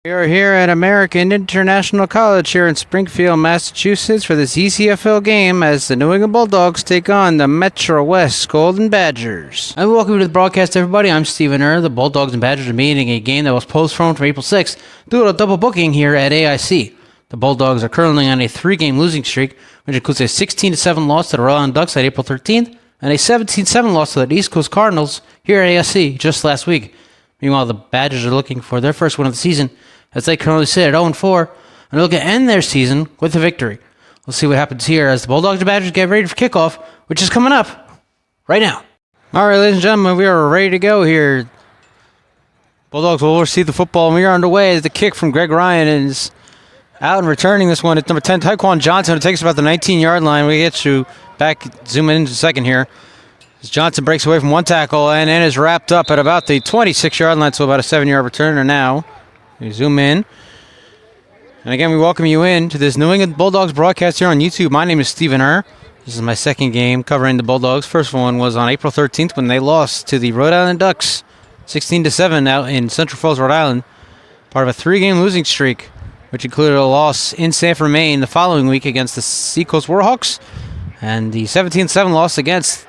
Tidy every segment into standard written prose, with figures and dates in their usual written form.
We are here at American International College here in Springfield, Massachusetts for this ECFL game as the New England Bulldawgs take on the Metrowest Golden Badgers. And welcome to the broadcast, everybody. I'm Stephen Err. The Bulldawgs and Badgers are meeting a game that was postponed from April 6th due to a double booking here at AIC. The Bulldawgs are currently on a 3-game losing streak, which includes a 16-7 loss to the Rhode Island Ducks at April 13th and a 17-7 loss to the East Coast Cardinals here at AIC just last week. Meanwhile, the Badgers are looking for their first win of the season, as they currently sit at 0-4, and look to end their season with a victory. We'll see what happens here as the Bulldogs and Badgers get ready for kickoff, which is coming up right now. All right, ladies and gentlemen, we are ready to go here. Bulldogs will receive the football, and we are underway as the kick from Greg Ryan is out and returning this one. It's number 10, Taekwon Johnson, who takes about the 19-yard line. We get you back, zoom in a second here. As Johnson breaks away from one tackle and then is wrapped up at about the 26-yard line, so about a 7-yard returner now. We zoom in. And again, we welcome you in to this New England Bulldogs broadcast here on YouTube. My name is Stephen Err. This is my second game covering the Bulldogs. First one was on April 13th when they lost to the Rhode Island Ducks 16-7 out in Central Falls, Rhode Island. Part of a 3-game losing streak, which included a loss in Sanford, Maine the following week against the Seacoast Warhawks and the 17-7 loss against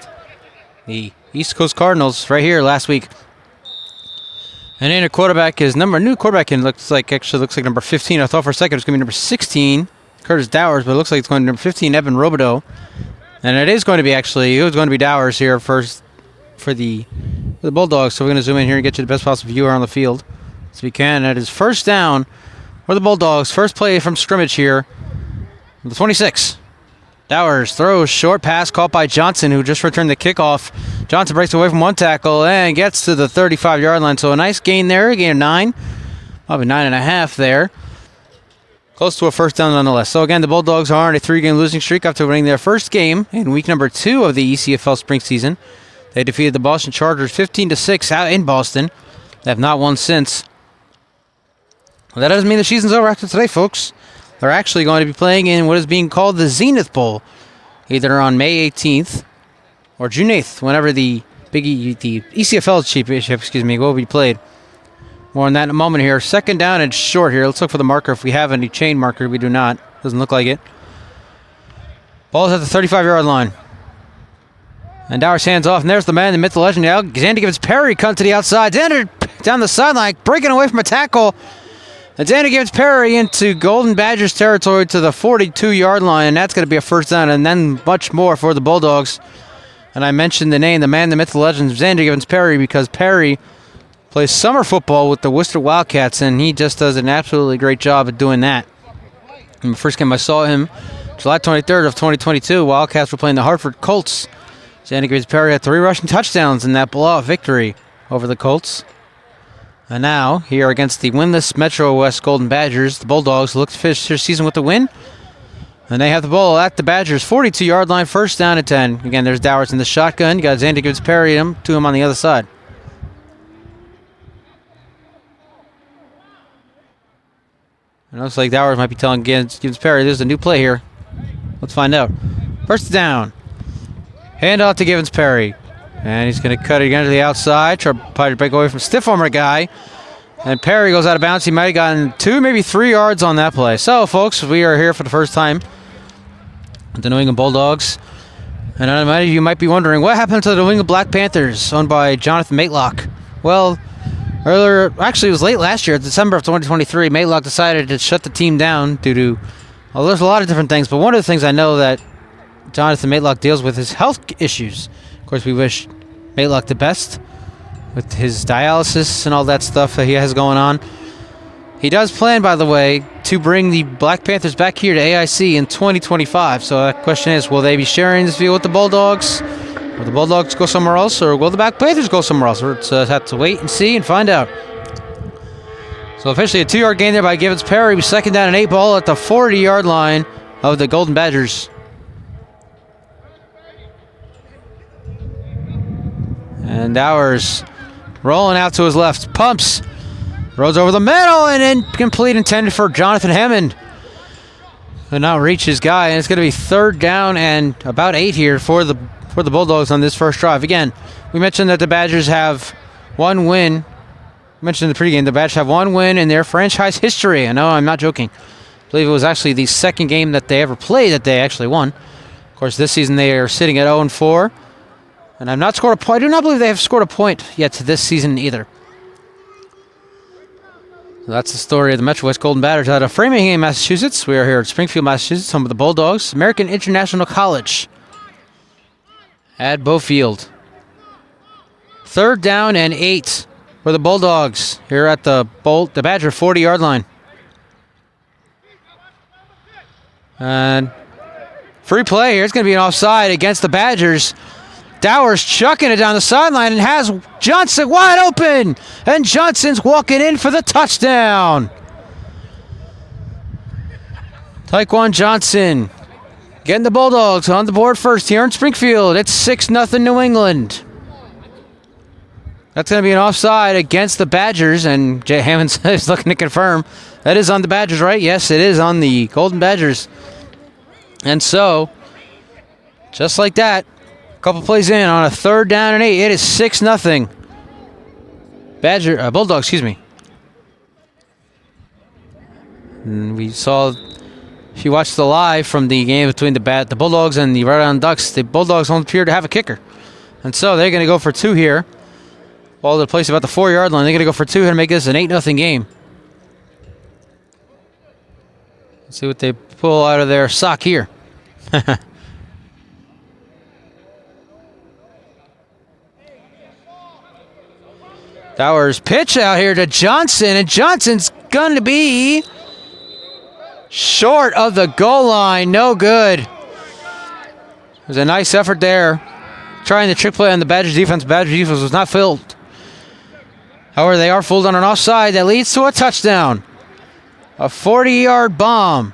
the East Coast Cardinals right here last week. And then a quarterback is new quarterback in looks like number 15. I thought for a second it was going to be number 16, Curtis Dowers, but it looks like it's going to be number 15, Evan Robideau. And it was going to be Dowers here first for the Bulldogs. So we're going to zoom in here and get you the best possible view around the field as we can. And it is first down for the Bulldogs. First play from scrimmage here. The 26. Dowers throws short pass caught by Johnson, who just returned the kickoff. Johnson breaks away from one tackle and gets to the 35-yard line. So a nice gain there, a gain of 9, probably 9.5 there. Close to a first down nonetheless. So again, the Bulldogs are on a 3-game losing streak after winning their first game in week number 2 of the ECFL spring season. They defeated the Boston Chargers 15-6 out in Boston. They have not won since. Well, that doesn't mean the season's over after today, folks. They're actually going to be playing in what is being called the Zenith Bowl, either on May 18th or June 8th, whenever the ECFL championship, will be played. More on that in a moment here. Second down and short here. Let's look for the marker. If we have any chain marker, we do not. Doesn't look like it. Ball's at the 35-yard line. And Dowers hands off, and there's the man, the myth, the legend. Xander gives Perry cut to the outside. Xander down the sideline, breaking away from a tackle. And Xander gives Perry into Golden Badgers territory to the 42-yard line, and that's going to be a first down, and then much more for the Bulldogs. And I mentioned the name, the man, the myth, the legend, Xander Givens Perry, because Perry plays summer football with the Worcester Wildcats, and he just does an absolutely great job at doing that. In the first game I saw him, July 23rd of 2022, Wildcats were playing the Hartford Colts. Xander Givens Perry had 3 rushing touchdowns in that blowout victory over the Colts. And now, here against the winless Metrowest Golden Badgers, the Bulldogs look to finish their season with a win. And they have the ball at the Badgers' 42-yard line, first down and 10. Again, there's Dowers in the shotgun. You got Xander gives Perry to him on the other side. And it looks like Dowers might be telling Gibbs Perry there's a new play here. Let's find out. First down. Hand off to Gibbs Perry. And he's going to cut it again to the outside. Try to break away from stiff armor guy. And Perry goes out of bounds. He might have gotten 2, maybe 3 yards on that play. So, folks, we are here for the first time with the New England Bulldogs. And many of you might be wondering, what happened to the New England Black Panthers, owned by Jonathan Maitlock? Well, it was late last year, December of 2023, Maitlock decided to shut the team down due to, well, there's a lot of different things. But one of the things I know that Jonathan Maitlock deals with is health issues. Of course, we wish Maitlock the best with his dialysis and all that stuff that he has going on. He does plan, by the way, to bring the Black Panthers back here to AIC in 2025. So the question is, will they be sharing this field with the Bulldogs? Will the Bulldogs go somewhere else, or will the Black Panthers go somewhere else? We'll have to wait and see and find out. So officially a 2-yard gain there by Gibbs Perry. Second down and 8, ball at the 40-yard line of the Golden Badgers. And Dowers rolling out to his left. Pumps. Throws over the middle and incomplete, intended for Jonathan Hammond. Could not reach his guy, and it's going to be third down and about 8 here for the Bulldogs on this first drive. Again, we mentioned that the Badgers have one win I mentioned in the pregame, the Badgers have one win in their franchise history. I know, I'm not joking. I believe it was actually the second game that they ever played that they actually won. Of course, this season they are sitting at 0-4. And I've not scored a point. I do not believe they have scored a point yet this season either. So that's the story of the Metrowest Golden Badgers out of Framingham, Massachusetts. We are here at Springfield, Massachusetts, home of the Bulldawgz, American International College at Beaufield. 3rd down and 8 for the Bulldawgz here at the Badger 40-yard line. And free play here. It's going to be an offside against the Badgers. Dowers chucking it down the sideline and has Johnson wide open. And Johnson's walking in for the touchdown. Taekwon Johnson getting the Bulldawgz on the board first here in Springfield. It's 6-0 New England. That's going to be an offside against the Badgers. And Jay Hammond is looking to confirm. That is on the Badgers, right? Yes, it is on the Golden Badgers. And so, just like that, a couple plays in on a 3rd down and 8. It is 6-0. Bulldawgz, excuse me. And we saw, if you watched the live from the game between the Bulldawgz and the Rhode Island Ducks, the Bulldawgz don't appear to have a kicker. And so they're going to go for 2 here. Ball to the place about the 4-yard line. They're going to go for 2 here to make this an 8-0 game. Let's see what they pull out of their sock here. Dowers pitch out here to Johnson, and Johnson's going to be short of the goal line. No good. There's a nice effort there. Trying the trick play on the Badgers defense. Badgers defense was not filled. However, they are fooled on an offside that leads to a touchdown. A 40-yard bomb.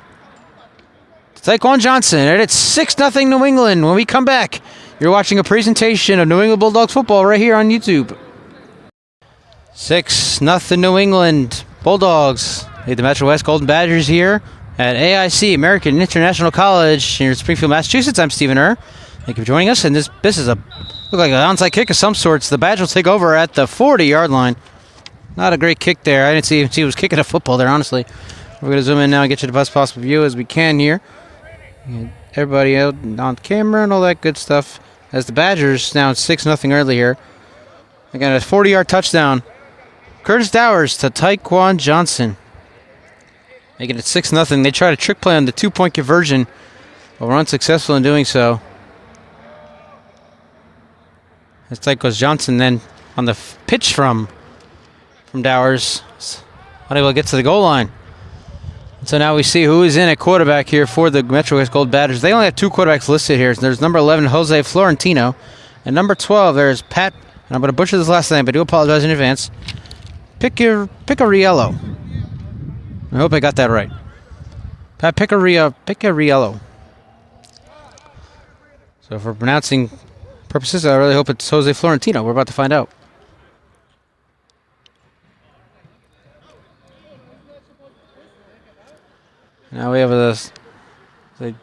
Taekwon Johnson, and it's 6-0 New England. When we come back, you're watching a presentation of New England Bulldawgz football right here on YouTube. 6-0 New England Bulldawgz. Lead the Metrowest Golden Badgers here at AIC, American International College, here in Springfield, Massachusetts. I'm Stephen Err. Thank you for joining us. And this is look like an onside kick of some sorts. The Badgers will take over at the 40-yard line. Not a great kick there. I didn't see he was kicking a football there, honestly. We're going to zoom in now and get you the best possible view as we can here. And everybody out on camera and all that good stuff. As the Badgers now 6-0 early here. Again, a 40-yard touchdown. Curtis Dowers to Taekwon Johnson. Making it 6-0. They try to trick play on the 2-point conversion, but were unsuccessful in doing so. As Taekwon Johnson then on the pitch from Dowers, unable to get to the goal line. So now we see who is in at quarterback here for the Metrowest Gold Badgers. They only have 2 quarterbacks listed here. There's number 11, Jose Florentino, and number 12, there's Pat, and I'm going to butcher this last name, but I do apologize in advance, Picariello. I hope I got that right. Pat Picariello. So for pronouncing purposes, I really hope it's Jose Florentino. We're about to find out. Now we have this. And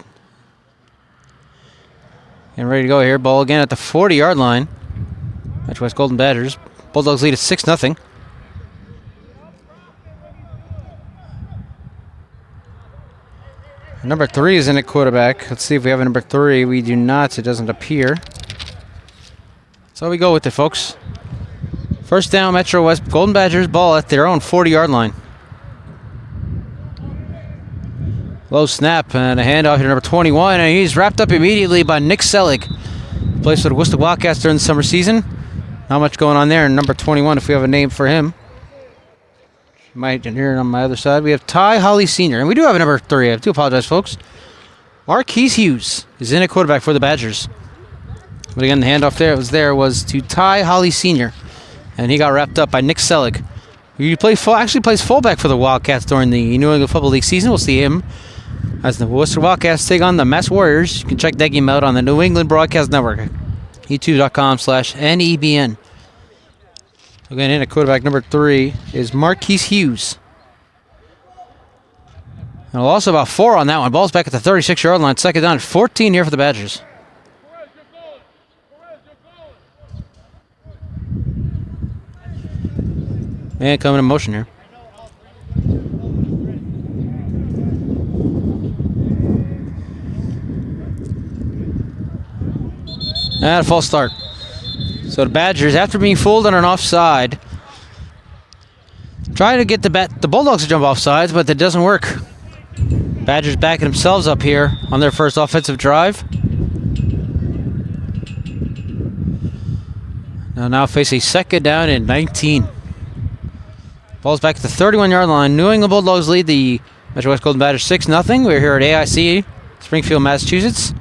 ready to go here. Ball again at the 40-yard line. Metrowest Golden Badgers. Bulldawgz lead at 6-0. Number 3 is in at quarterback. Let's see if we have a number 3. We do not. It doesn't appear. So we go with it, folks. First down, Metrowest Golden Badgers. Ball at their own 40-yard line. Low snap and a handoff here to number 21, and he's wrapped up immediately by Nick Selig. Plays for the Worcester Wildcats during the summer season. Not much going on there. And number 21, if we have a name for him. Might hear it on my other side. We have Ty Holly Sr., and we do have a number 3. I do apologize, folks. Marquise Hughes is in at quarterback for the Badgers. But again, the handoff was to Ty Holly Sr., and he got wrapped up by Nick Selig. He actually plays fullback for the Wildcats during the New England Football League season. We'll see him as the Worcester Wildcats take on the Mass Warriors. You can check that game out on the New England Broadcast Network, youtube.com/NEBN. Again, in at quarterback number 3 is Marquise Hughes. And also about 4 on that one. Ball's back at the 36-yard line. Second down, 14 here for the Badgers. Man coming in motion here. And a false start. So the Badgers, after being fooled on an offside, trying to get the Bulldogs to jump off sides, but that doesn't work. Badgers backing themselves up here on their first offensive drive. Now face a second down and 19. Ball's back at the 31-yard line. New England Bulldogs lead the Metrowest Golden Badgers 6-0. We're here at AIC, Springfield, Massachusetts.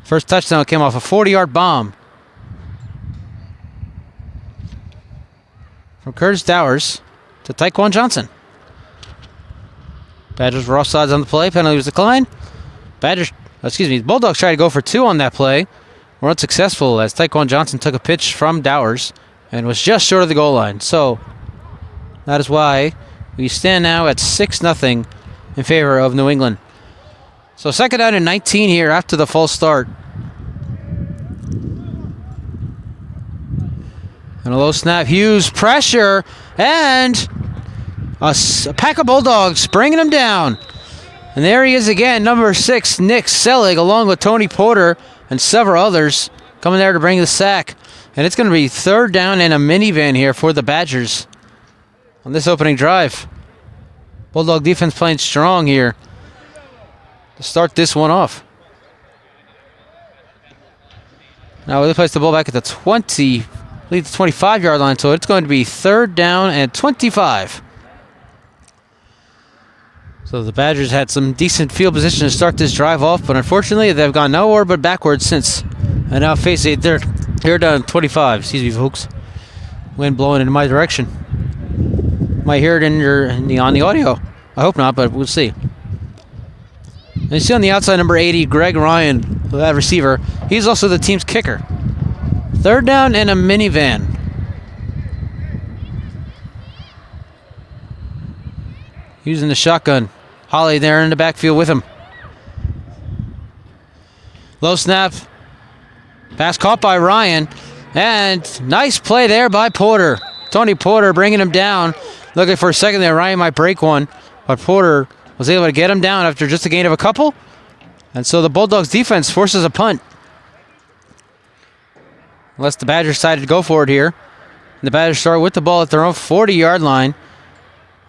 First touchdown came off a 40-yard bomb from Curtis Dowers to Tyquan Johnson. Badgers were offsides on the play. Penalty was declined. Bulldogs tried to go for 2 on that play. Were unsuccessful as Tyquan Johnson took a pitch from Dowers and was just short of the goal line. So that is why we stand now at 6-0 in favor of New England. So second down and 19 here after the false start. And a low snap. Hughes pressure and a pack of Bulldogs bringing him down. And there he is again, number 6, Nick Selig, along with Tony Porter and several others coming there to bring the sack. And it's going to be third down and a minivan here for the Badgers on this opening drive. Bulldog defense playing strong here to start this one off. Now they place the ball back at the 25-yard line, so it's going to be third down and 25. So the Badgers had some decent field position to start this drive off, but unfortunately they've gone nowhere but backwards since. And now face a third down 25. Excuse me, folks. Wind blowing in my direction. Might hear it on the audio. I hope not, but we'll see. And you see on the outside, number 80, Greg Ryan, that receiver. He's also the team's kicker. Third down and a minivan. Using the shotgun. Holly there in the backfield with him. Low snap. Pass caught by Ryan. And nice play there by Porter. Tony Porter bringing him down. Looking for a second there. Ryan might break one. But Porter was able to get him down after just a gain of a couple. And so the Bulldogs defense forces a punt. Unless the Badgers decided to go for it here. And the Badgers start with the ball at their own 40-yard line.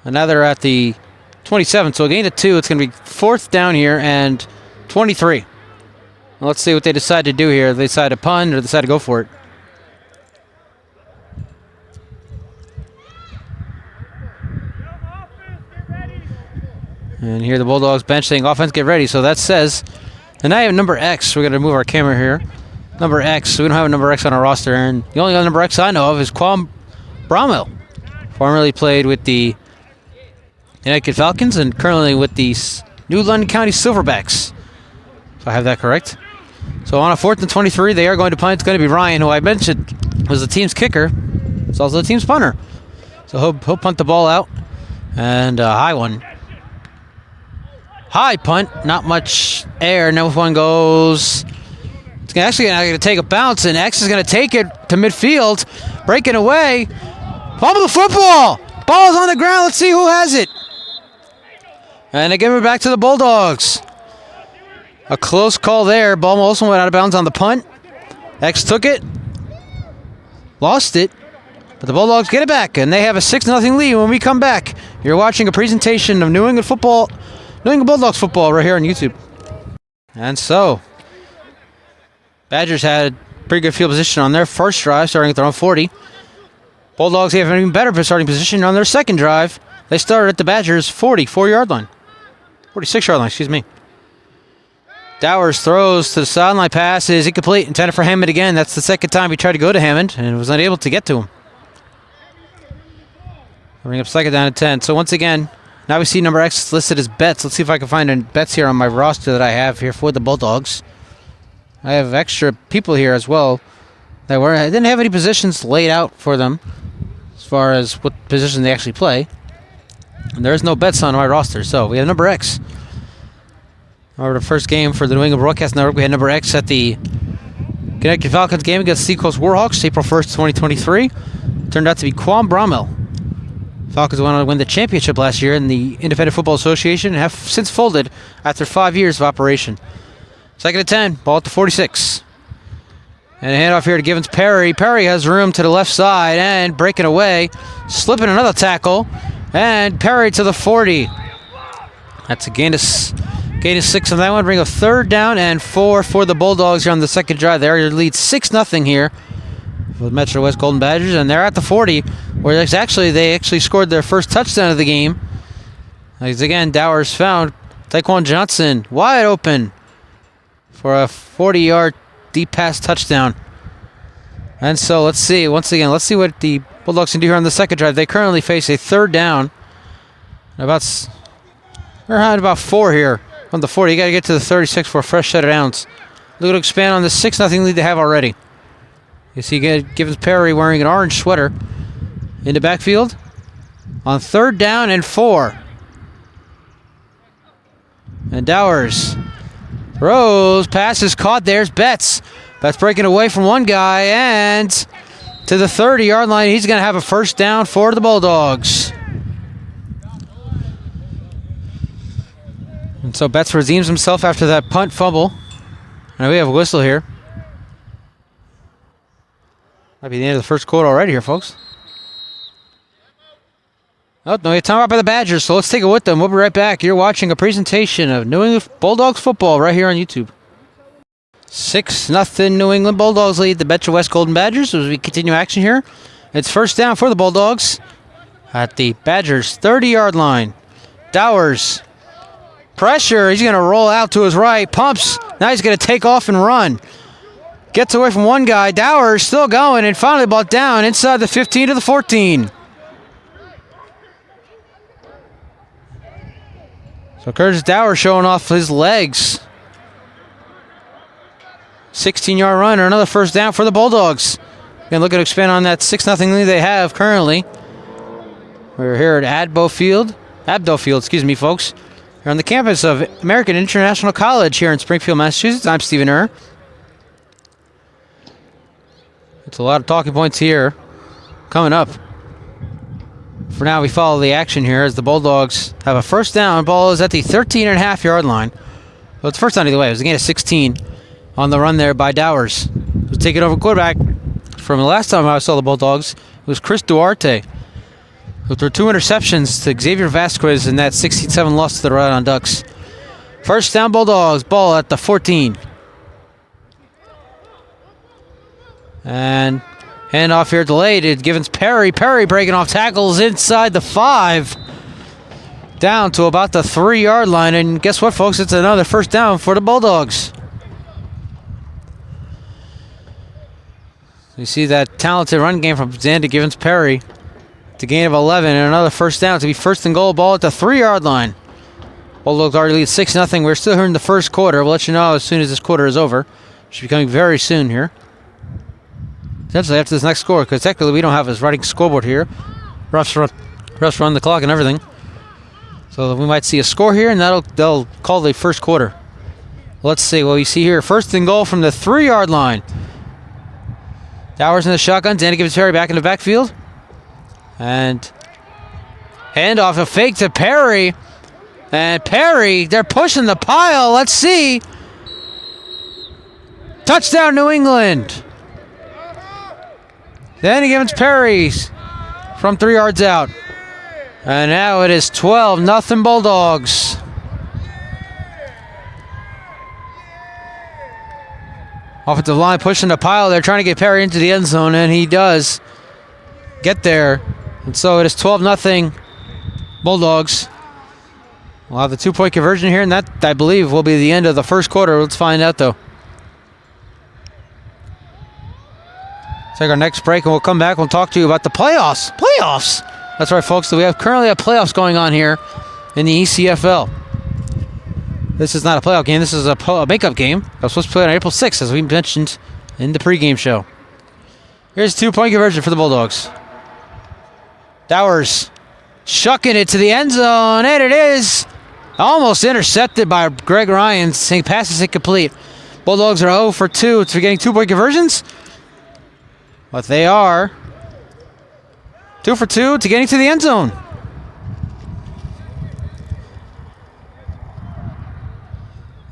And now they're at the 27, so a gain of 2. It's going to be fourth down here and 23. Well, let's see what they decide to do here. They decide to punt or decide to go for it. And here the Bulldogs bench saying, offense, get ready. So that says, and now you have number X. We're going to move our camera here. Number X. So we don't have a number X on our roster. And the only other number X I know of is Quam Bromwell. Formerly played with the Connecticut Falcons and currently with the New London County Silverbacks. If I have that correct. So on a 4th and 23, they are going to punt. It's going to be Ryan, who I mentioned was the team's kicker. It's also the team's punter. So he'll punt the ball out. And a high one. High punt. Not much air. Now one goes. It's actually going to take a bounce, and X is going to take it to midfield. Breaking away. Fumble the football. Ball's on the ground. Let's see who has it. And they give it back to the Bulldogs. A close call there. Ball also went out of bounds on the punt. X took it. Lost it. But the Bulldogs get it back. And they have a 6-0 lead when we come back. You're watching a presentation of New England Bulldogs football right here on YouTube. And so, Badgers had pretty good field position on their first drive, starting at their own 40. Bulldogs have an even better starting position on their second drive. They started at the Badgers' 44-yard line. 46-yard line, excuse me. Dowers throws to the sideline, pass is incomplete, intended for Hammond again. That's the second time he tried to go to Hammond and was unable to get to him. Bring up second down and 10. So once again, now we see number X listed as bets. Let's see if I can find any bets here on my roster that I have here for the Bulldogs. I have extra people here as well. I didn't have any positions laid out for them as far as what position they actually play. And there's no bets on my roster, so we have number X. Over the first game for the New England Broadcast Network, we had number X at the Connecticut Falcons game against Seacoast Warhawks, April 1st, 2023. Turned out to be Quam Bromwell. Falcons went on to win the championship last year in the Independent Football Association and have since folded after 5 years of operation. 2nd and 10, ball at the 46. And a handoff here to Givens Perry. Perry has room to the left side and breaking away, slipping another tackle, and Perry to the 40. That's a gain of 6 on that one. Bring a 3rd down and 4 for the Bulldogs here on the second drive. They already lead 6-0 here with Metro West Golden Badgers, and they're at the 40, where they actually scored their first touchdown of the game. As again, Dowers found Taekwon Johnson wide open for a 40-yard deep pass touchdown. And so let's see what the Bulldogs can do here on the second drive. They currently face a 3rd down. They're at about 4 here on the 40. You got to get to the 36 for a fresh set of downs. Look to expand on the 6-0 lead they have already. You see Givens Perry wearing an orange sweater in the backfield on 3rd down and 4. And Dowers throws, pass is caught. There's Betts. Betts breaking away from one guy and to the 30-yard line. He's going to have a 1st down for the Bulldogs. And so Betts redeems himself after that punt fumble. And we have a whistle here. Might be the end of the first quarter already here, folks. Oh, no, it's time out by the Badgers, so let's take it with them. We'll be right back. You're watching a presentation of New England Bulldogs football right here on YouTube. 6-0 New England Bulldogs lead the Metro West Golden Badgers as we continue action here. It's 1st down for the Bulldogs at the Badgers' 30-yard line. Dowers, pressure. He's going to roll out to his right, pumps. Now he's going to take off and run. Gets away from one guy. Dowers still going, and finally ball down inside the 15 to the 14. So Curtis Dowers showing off his legs. 16-yard run or another 1st down for the Bulldogs. Again, looking to expand on that 6-0 lead they have currently. We're here at Abdo Field, folks. Here on the campus of American International College here in Springfield, Massachusetts. I'm Stephen Err. It's a lot of talking points here coming up. For now, we follow the action here as the Bulldogs have a 1st down. Ball is at the 13.5-yard line. Well, it's 1st down either way. It was a gain of 16 on the run there by Dowers. Who's taking over quarterback from the last time I saw the Bulldogs. It was Chris Duarte, who threw 2 interceptions to Xavier Vasquez in that 16-7 loss to the Rhode Island Ducks. 1st down Bulldogs. Ball at the 14. And handoff here delayed. It Givens Perry. Perry breaking off tackles inside the 5. Down to about the 3-yard line. And guess what, folks? It's another 1st down for the Bulldogs. You see that talented run game from Xander Givens Perry. To gain of 11 and another 1st down to be 1st and goal. Ball at the 3-yard line. Bulldogs already lead 6-0. We're still here in the first quarter. We'll let you know as soon as this quarter is over. Should be coming very soon here. Essentially after this next score, because technically we don't have his running scoreboard here. Refs run the clock and everything. So we might see a score here, and they'll call the first quarter. Let's see what we see here. 1st and goal from the 3-yard line. Dowers in the shotgun. Xander Givens Perry back in the backfield. And handoff, a fake to Perry. And Perry, they're pushing the pile. Let's see. Touchdown, New England. Then he gives Perry from 3 yards out. And now it is 12-0 Bulldogs. Offensive line pushing the pile. They're trying to get Perry into the end zone, and he does get there. And so it is 12-0 Bulldogs. We'll have the 2-point conversion here, and that, I believe, will be the end of the first quarter. Let's find out, though. Take our next break, and we'll come back. We'll talk to you about the playoffs. Playoffs! That's right, folks. So we have currently playoffs going on here in the ECFL. This is not a playoff game. This is a makeup game. I was supposed to play on April 6th, as we mentioned in the pregame show. Here's a 2-point conversion for the Bulldogs. Dowers shucking it to the end zone, and it is almost intercepted by Greg Ryan, saying pass is incomplete. Bulldogs are 0 for 2 for getting 2-point conversions, but they are 2 for 2 to getting to the end zone.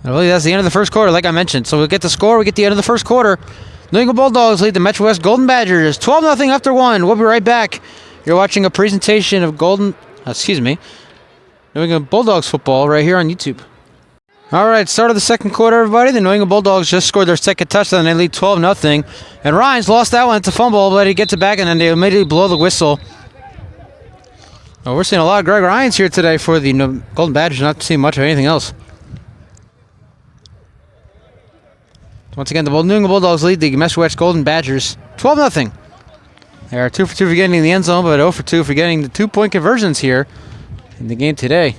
I believe that's the end of the first quarter, like I mentioned. So we'll get the score. We get the end of the first quarter. New England Bulldawgs lead the Metrowest Golden Badgers 12-0 after 1. We'll be right back. You're watching a presentation of New England Bulldawgs football right here on YouTube. All right, start of the second quarter, everybody. The New England Bulldawgs just scored their second touchdown. They lead 12-0. And Ryan's lost that one. It's a fumble, but he gets it back, and then they immediately blow the whistle. Oh, we're seeing a lot of Greg Ryans here today for the Golden Badgers. Not seeing much of anything else. Once again, the New England Bulldawgs lead the Metrowest Golden Badgers 12-0. They are 2 for 2 for getting in the end zone, but 0 for 2 for getting the 2-point conversions here in the game today.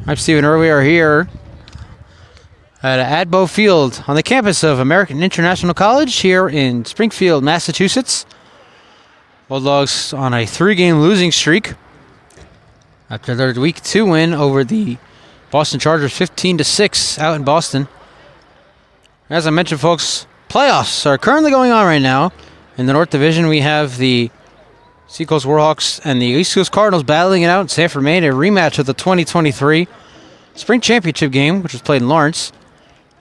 I'm Stephen Early. We are here at Adbo Field on the campus of American International College here in Springfield, Massachusetts. Bulldogs on a 3-game losing streak after their Week 2 win over the Boston Chargers 15-6 out in Boston. As I mentioned, folks, playoffs are currently going on right now. In the North Division, we have the Seacoast Warhawks and the East Coast Cardinals battling it out in Sanford, Maine, a rematch of the 2023 Spring Championship game, which was played in Lawrence.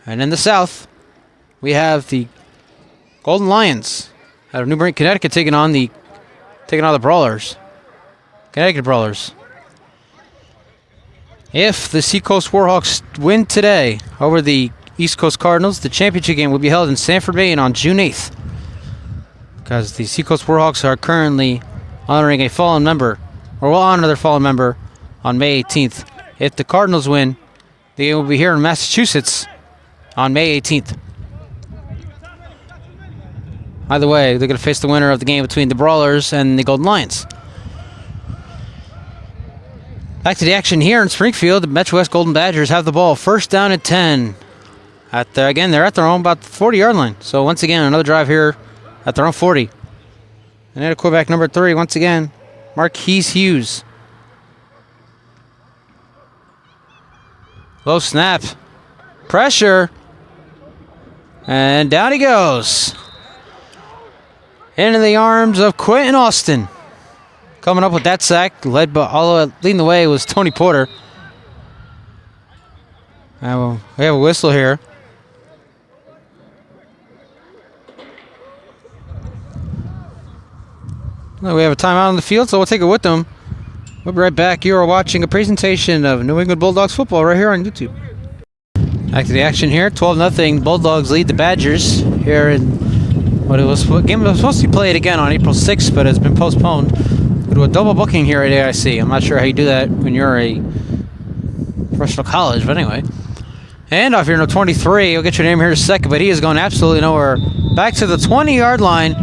And in the South, we have the Golden Lions out of New Britain, Connecticut, taking on the Brawlers, Connecticut Brawlers. If the Seacoast Warhawks win today over the East Coast Cardinals, the championship game will be held in Sanford, Maine on June 8th. Because the Seacoast Warhawks are currently honoring a fallen member, or will honor their fallen member on May 18th. If the Cardinals win, the game will be here in Massachusetts on May 18th. Either way, they're going to face the winner of the game between the Brawlers and the Golden Lions. Back to the action here in Springfield. The Metrowest Golden Badgers have the ball. First down at 10. Again, they're at their own about 40-yard line. So once again, another drive here at their own 40. And at quarterback number 3, once again, Marquise Hughes. Low snap. Pressure. And down he goes. Into the arms of Quentin Austin. Coming up with that sack, leading the way was Tony Porter. We have a whistle here. We have a timeout on the field, so we'll take it with them. We'll be right back. You are watching a presentation of New England Bulldawgs football right here on YouTube. Back to the action here. 12-0. Bulldogs lead the Badgers here in what game was supposed to be played again on April 6th, but has been postponed. We'll do a double booking here at AIC. I'm not sure how you do that when you're a professional college, but anyway. And off here, number 23. You'll get your name here in a second, but he is going absolutely nowhere. Back to the 20-yard line.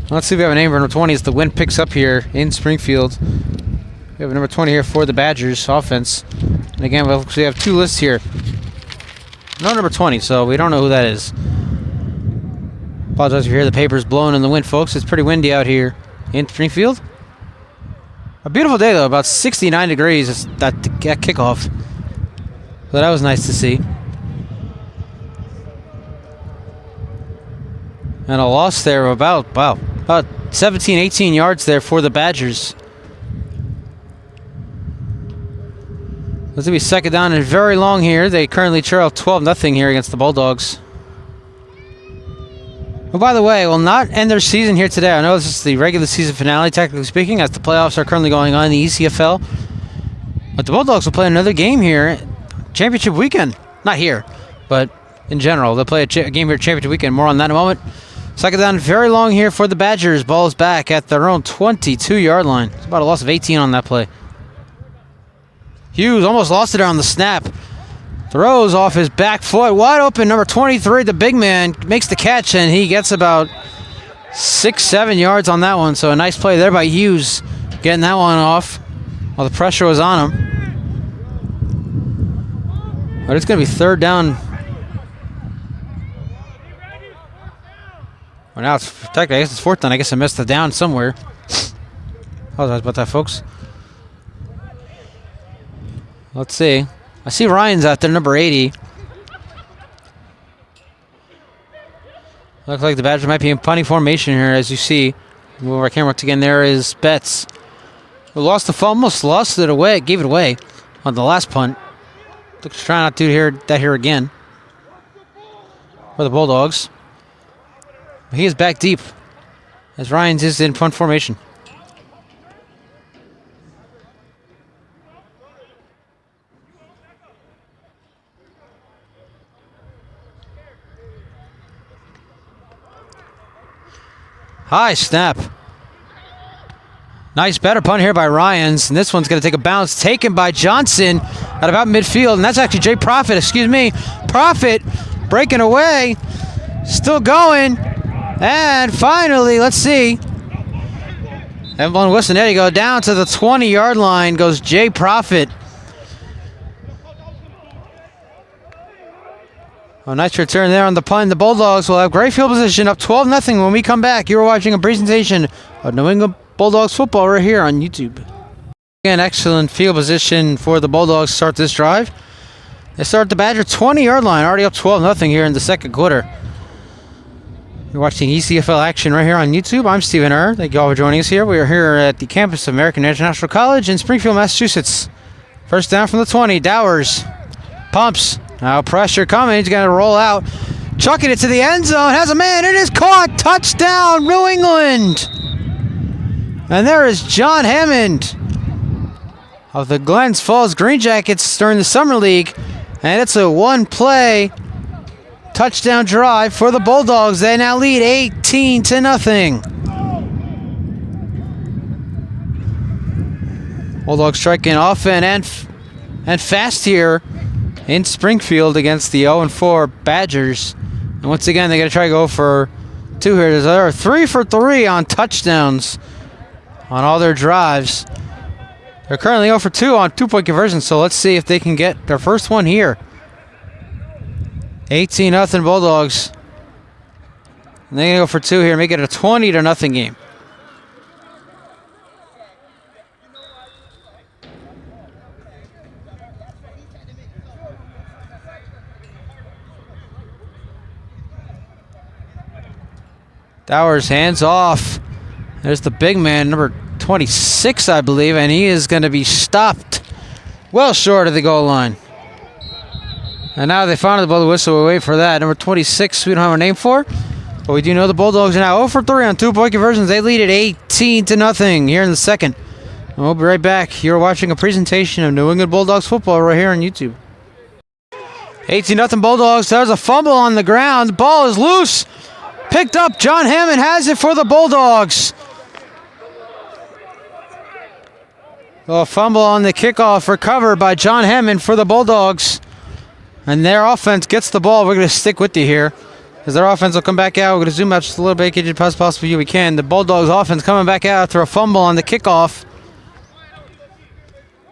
Let's see if we have a name for number 20 as the wind picks up here in Springfield. We have a number 20 here for the Badgers offense. And again, we have 2 lists here. No number 20, so we don't know who that is. Apologize if you hear the papers blowing in the wind, folks. It's pretty windy out here in Springfield. A beautiful day, though. About 69 degrees at kickoff. So that was nice to see. And a loss there of about 17, 18 yards there for the Badgers. This will be second down and very long here. They currently trail 12-0 here against the Bulldogs. Oh, by the way, will not end their season here today. I know this is the regular season finale, technically speaking, as the playoffs are currently going on in the ECFL. But the Bulldogs will play another game here, championship weekend. Not here, but in general. They'll play a game here, championship weekend. More on that in a moment. Second down, very long here for the Badgers. Ball is back at their own 22-yard line. It's about a loss of 18 on that play. Hughes almost lost it on the snap. Throws off his back foot. Wide open, number 23, the big man, makes the catch, and he gets about 6-7 yards on that one. So a nice play there by Hughes, getting that one off while the pressure was on him. But it's going to be third down. Well, now it's protected. I guess it's fourth down. I guess I missed the down somewhere. Apologize about that, folks. Let's see. I see Ryan's out there, number 80. Looks like the Badgers might be in punting formation here, as you see. Move our camera once again. There is Betts, who lost the almost lost it away, gave it away on the last punt. Looks to try not to do that here again for the Bulldogs. He is back deep as Ryans is in punt formation. High snap. Nice better punt here by Ryans, and this one's going to take a bounce taken by Johnson at about midfield, and that's actually Jay Profit, Profit breaking away, still going, and finally, let's see. Everyone Wilson, there you go, down to the 20-yard line goes Jay Profit. A nice return there on the punt. The Bulldogs will have great field position, up 12-0 when we come back. You're watching a presentation of New England Bulldawgz football right here on YouTube. Again, excellent field position for the Bulldogs to start this drive. They start the Badger 20-yard line, already up 12-0 here in the second quarter. You're watching ECFL action right here on YouTube. I'm Stephen Err. Thank you all for joining us here. We are here at the campus of American International College in Springfield, Massachusetts. First down from the 20. Dowers pumps. Now pressure coming. He's going to roll out. Chucking it to the end zone. Has a man. It is caught. Touchdown, New England. And there is John Hammond of the Glens Falls Green Jackets during the Summer League. And it's a one-play touchdown drive for the Bulldogs. They now lead 18-0. Bulldogs striking often and fast here in Springfield against the 0-4 Badgers. And once again, they're going to try to go for two here. They're 3 for 3 on touchdowns on all their drives. They're currently 0 for 2 on two-point conversions, so let's see if they can get their first one here. 18-0 Bulldogs. And they're going to go for two here, make it a 20-0 game. Dowers hands off. There's the big man, number 26, I believe, and he is going to be stopped well short of the goal line. And now they finally blow the whistle. We'll wait for that. Number 26, we don't have a name for, but we do know the Bulldogs are now 0 for 3 on two-point conversions. They lead at 18-0 here in the second. And we'll be right back. You're watching a presentation of New England Bulldawgz football right here on YouTube. 18-0 Bulldogs. There's a fumble on the ground. The ball is loose. Picked up. John Hammond has it for the Bulldogs. A fumble on the kickoff recovered by John Hammond for the Bulldogs. And their offense gets the ball. We're going to stick with you here, as their offense will come back out. We're going to zoom out just a little bit, get you as possible you we can. The Bulldogs offense coming back out after a fumble on the kickoff.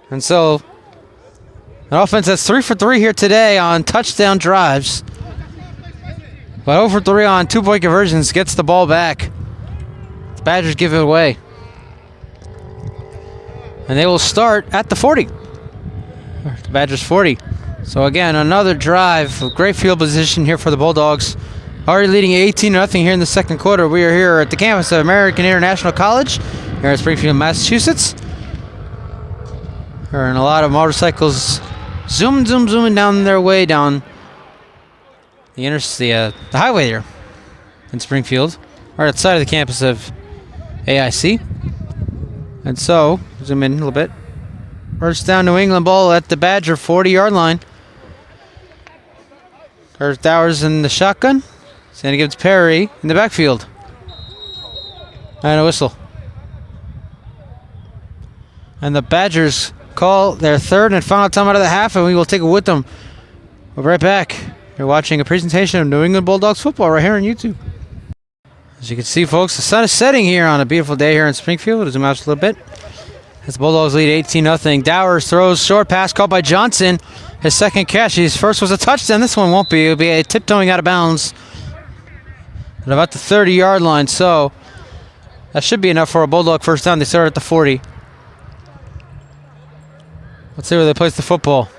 And so, an offense that's 3 for 3 here today on touchdown drives. But 0 for 3 on two-point conversions, gets the ball back. The Badgers give it away. And they will start at the 40. The Badgers 40. So again, another drive of great field position here for the Bulldogs. Already leading 18-0 here in the second quarter. We are here at the campus of American International College here in Springfield, Massachusetts. And a lot of motorcycles zooming down their way down the highway here in Springfield, right outside of the campus of AIC. And so, zoom in a little bit. First down, New England ball at the Badger 40-yard line. There's Dowers in the shotgun. Sandy gives Perry in the backfield. And a whistle. And the Badgers call their third and final time out of the half, and we will take it with them. We'll be right back. You're watching a presentation of New England Bulldawgz football right here on YouTube. As you can see, folks, the sun is setting here on a beautiful day here in Springfield. We'll zoom out just a little bit. As the Bulldogs lead 18-0. Dowers throws short pass called by Johnson. His second catch. His first was a touchdown. This one won't be. It'll be a tiptoeing out of bounds at about the 30-yard line. So that should be enough for a Bulldog first down. They start at the 40. Let's see where they place the football.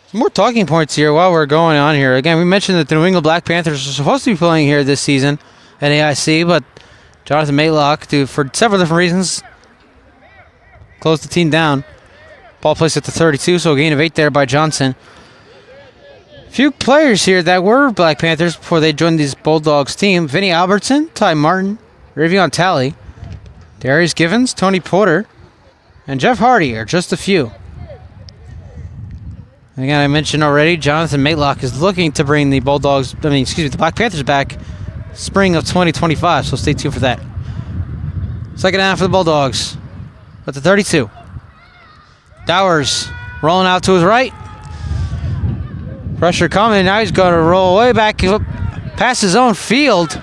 Some more talking points here while we're going on here. Again, we mentioned that the New England Black Panthers are supposed to be playing here this season at AIC, but Jonathan Matlock, for several different reasons, closed the team down. Ball placed at the 32, so a gain of 8 there by Johnson. Few players here that were Black Panthers before they joined these Bulldawgz team. Vinny Albertson, Ty Martin, Ravion Talley, Darius Givens, Tony Porter, and Jeff Hardy are just a few. And again, I mentioned already, Jonathan Matlock is looking to bring the the Black Panthers back spring of 2025, so stay tuned for that. Second down for the Bulldawgz at the 32. Dowers rolling out to his right. Pressure coming. Now he's going to roll way back past his own field.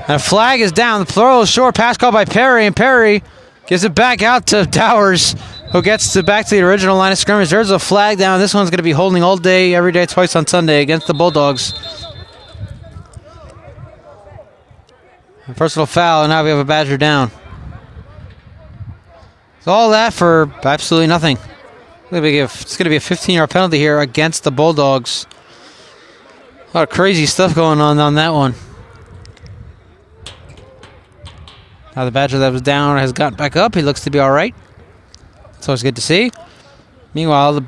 And a flag is down. The throw is short. Pass called by Perry, and Perry gives it back out to Dowers, who gets back to the original line of scrimmage. There's a flag down. This one's going to be holding all day, every day, twice on Sunday against the Bulldawgz. A personal foul, and now we have a Badger down. So all that for absolutely nothing. It's going to be a 15-yard penalty here against the Bulldawgz. A lot of crazy stuff going on that one. Now the Badger that was down has gotten back up. He looks to be all right. It's always good to see. Meanwhile,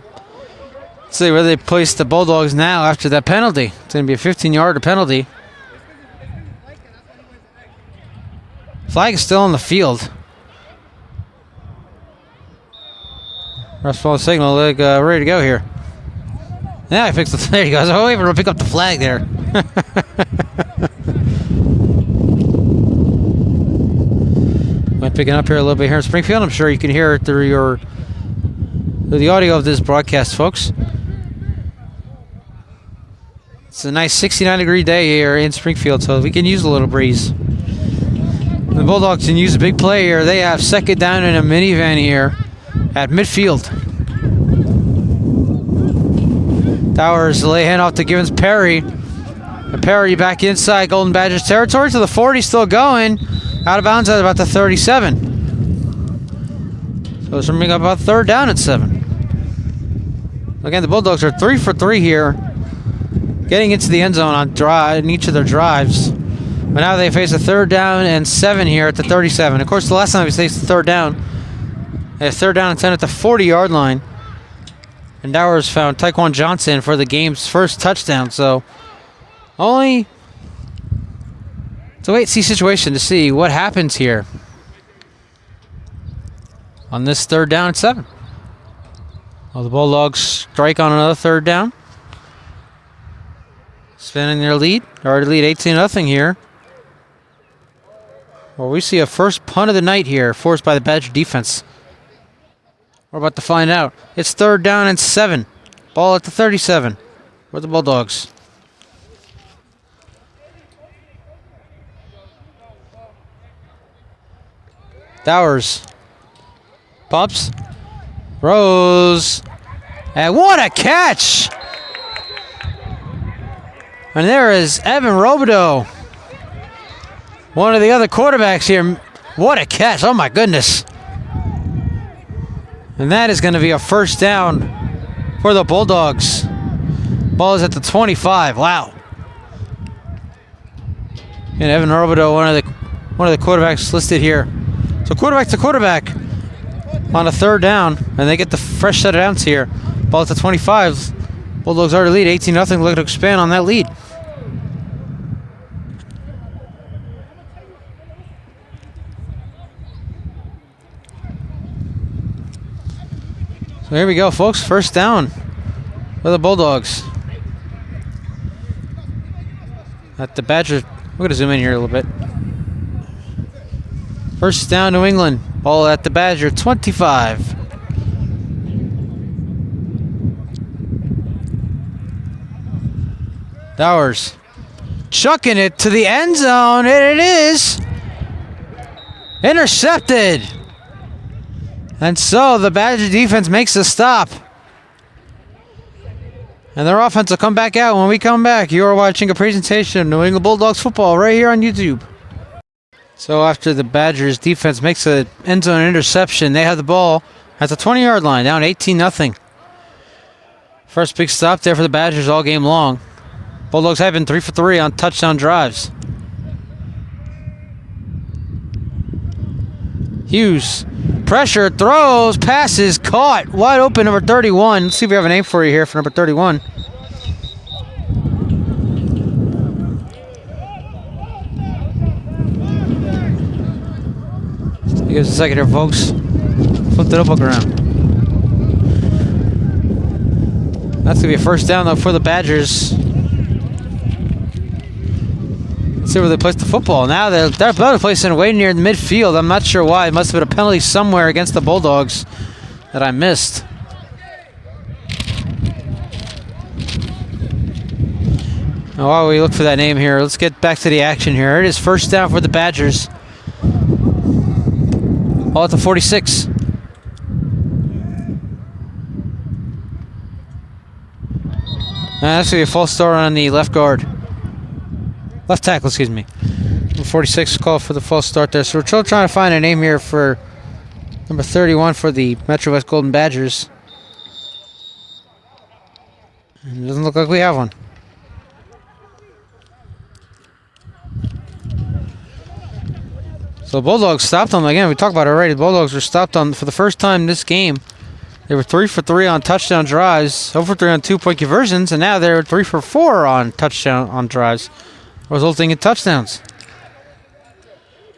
let's see where they place the Bulldawgz now after that penalty. It's going to be a 15-yard penalty. Flag is still on the field. Rest signal, ready to go here. Yeah, I fixed the. There he goes. Oh, we're going to pick up the flag there. I'm picking up here a little bit here in Springfield. I'm sure you can hear it through the audio of this broadcast, folks. It's a nice 69-degree day here in Springfield, so we can use a little breeze. The Bulldawgz can use a big play here. They have second down in a minivan here at midfield. Dowers lay hand off to Givens Perry. And Perry back inside Golden Badgers territory to the 40, still going. Out of bounds at about the 37. So it's bringing up about third down at 7. Again, the Bulldawgz are 3 for 3 here, getting into the end zone in each of their drives. But now they face a third down and 7 here at the 37. Of course, the last time we faced the third down, they had third down and 10 at the 40-yard line. And Dowers found Tyquan Johnson for the game's first touchdown. So it's a wait-and-see situation to see what happens here on this third down and 7. Well, the Bulldawgz strike on another third down. Spinning their lead. Already lead 18-0 here. Well, we see a first punt of the night here, forced by the Badger defense. We're about to find out. It's third down and 7. Ball at the 37. For the Bulldawgz. Dowers. Pops. Rose. And what a catch! And there is Evan Robideau. One of the other quarterbacks here. What a catch. Oh my goodness. And that is going to be a first down for the Bulldawgz. Ball is at the 25. Wow. And Evan Robideau, one of the quarterbacks listed here. So quarterback to quarterback on a third down, and they get the fresh set of downs here. Ball at the 25. Bulldawgz already lead 18-0. Looking to expand on that lead. So here we go, folks. First down for the Bulldawgz. At the Badgers. We're going to zoom in here a little bit. First down, New England. Ball at the Badger 25. Dowers chucking it to the end zone, and it is intercepted. And so the Badger defense makes a stop. And their offense will come back out when we come back. You are watching a presentation of New England Bulldawgz football right here on YouTube. So after the Badgers defense makes an end zone interception, they have the ball at the 20-yard line, down 18-0. First big stop there for the Badgers all game long. Bulldawgz have been 3 for 3 on touchdown drives. Hughes. Pressure, throws, passes, caught. Wide open, number 31. Let's see if we have a name for you here for number 31. Give us a second here, folks. Flip the notebook around. That's going to be a first down, though, for the Badgers. Let's see where they place the football. Now they're about to place it way near the midfield. I'm not sure why. It must have been a penalty somewhere against the Bulldawgz that I missed. Now, while we look for that name here, let's get back to the action here. It is first down for the Badgers. All at the 46. That's going to be a false start on the left guard. Left tackle, excuse me. Number 46 called for the false start there. So we're still trying to find a name here for number 31 for the Metrowest Golden Badgers. And it doesn't look like we have one. So the Bulldawgz stopped them again. We talked about it already. The Bulldawgz were stopped on for the first time this game. They were 3 for 3 on touchdown drives, 0 for 3 on 2-point conversions, and now they're 3 for 4 on touchdown on drives, resulting in touchdowns.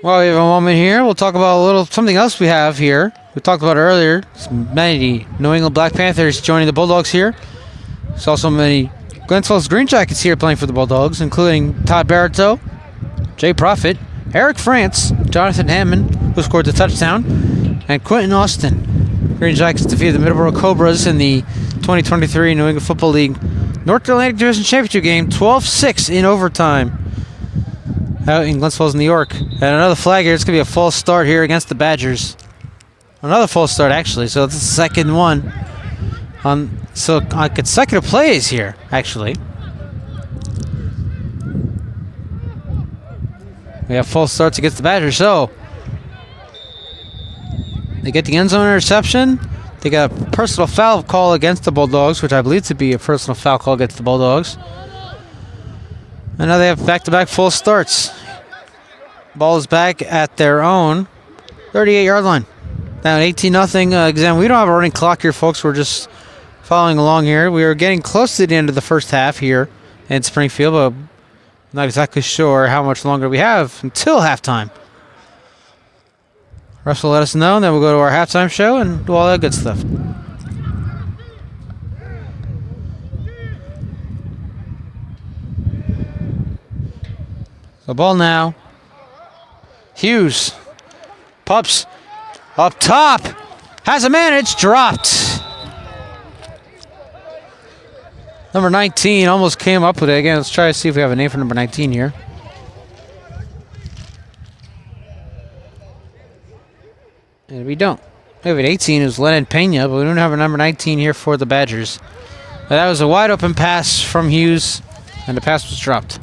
Well, we have a moment here. We'll talk about something else we have here. We talked about it earlier. Many New England Black Panthers joining the Bulldawgz here. There's also many Glensville's Green Jackets here playing for the Bulldawgz, including Todd Barreto, Jay Profit, Eric France, Jonathan Hammond, who scored the touchdown, and Quentin Austin. Green Jackets defeated the Middleborough Cobras in the 2023 New England Football League North Atlantic Division Championship game, 12-6 in overtime out in Glens Falls, New York. And another flag here. It's going to be a false start here against the Badgers. Another false start, actually. So it's the second one on consecutive plays here, actually. We have false starts against the Badgers. So they get the end zone interception. They got a personal foul call against the Bulldawgz, which I believe to be a personal foul call against the Bulldawgz. And now they have back-to-back false starts. Ball is back at their own 38-yard line. Down 18-0. Again, we don't have a running clock here, folks. We're just following along here. We are getting close to the end of the first half here in Springfield, but I'm not exactly sure how much longer we have until halftime. Russ will let us know, and then we'll go to our halftime show and do all that good stuff. The ball now. Hughes. Pups. Up top. Has a man. It's dropped. Number 19 almost came up with it. Again, let's try to see if we have a name for number 19 here. And we don't. We have an 18 who's Lennon Pena, but we don't have a number 19 here for the Badgers. But that was a wide open pass from Hughes, and the pass was dropped.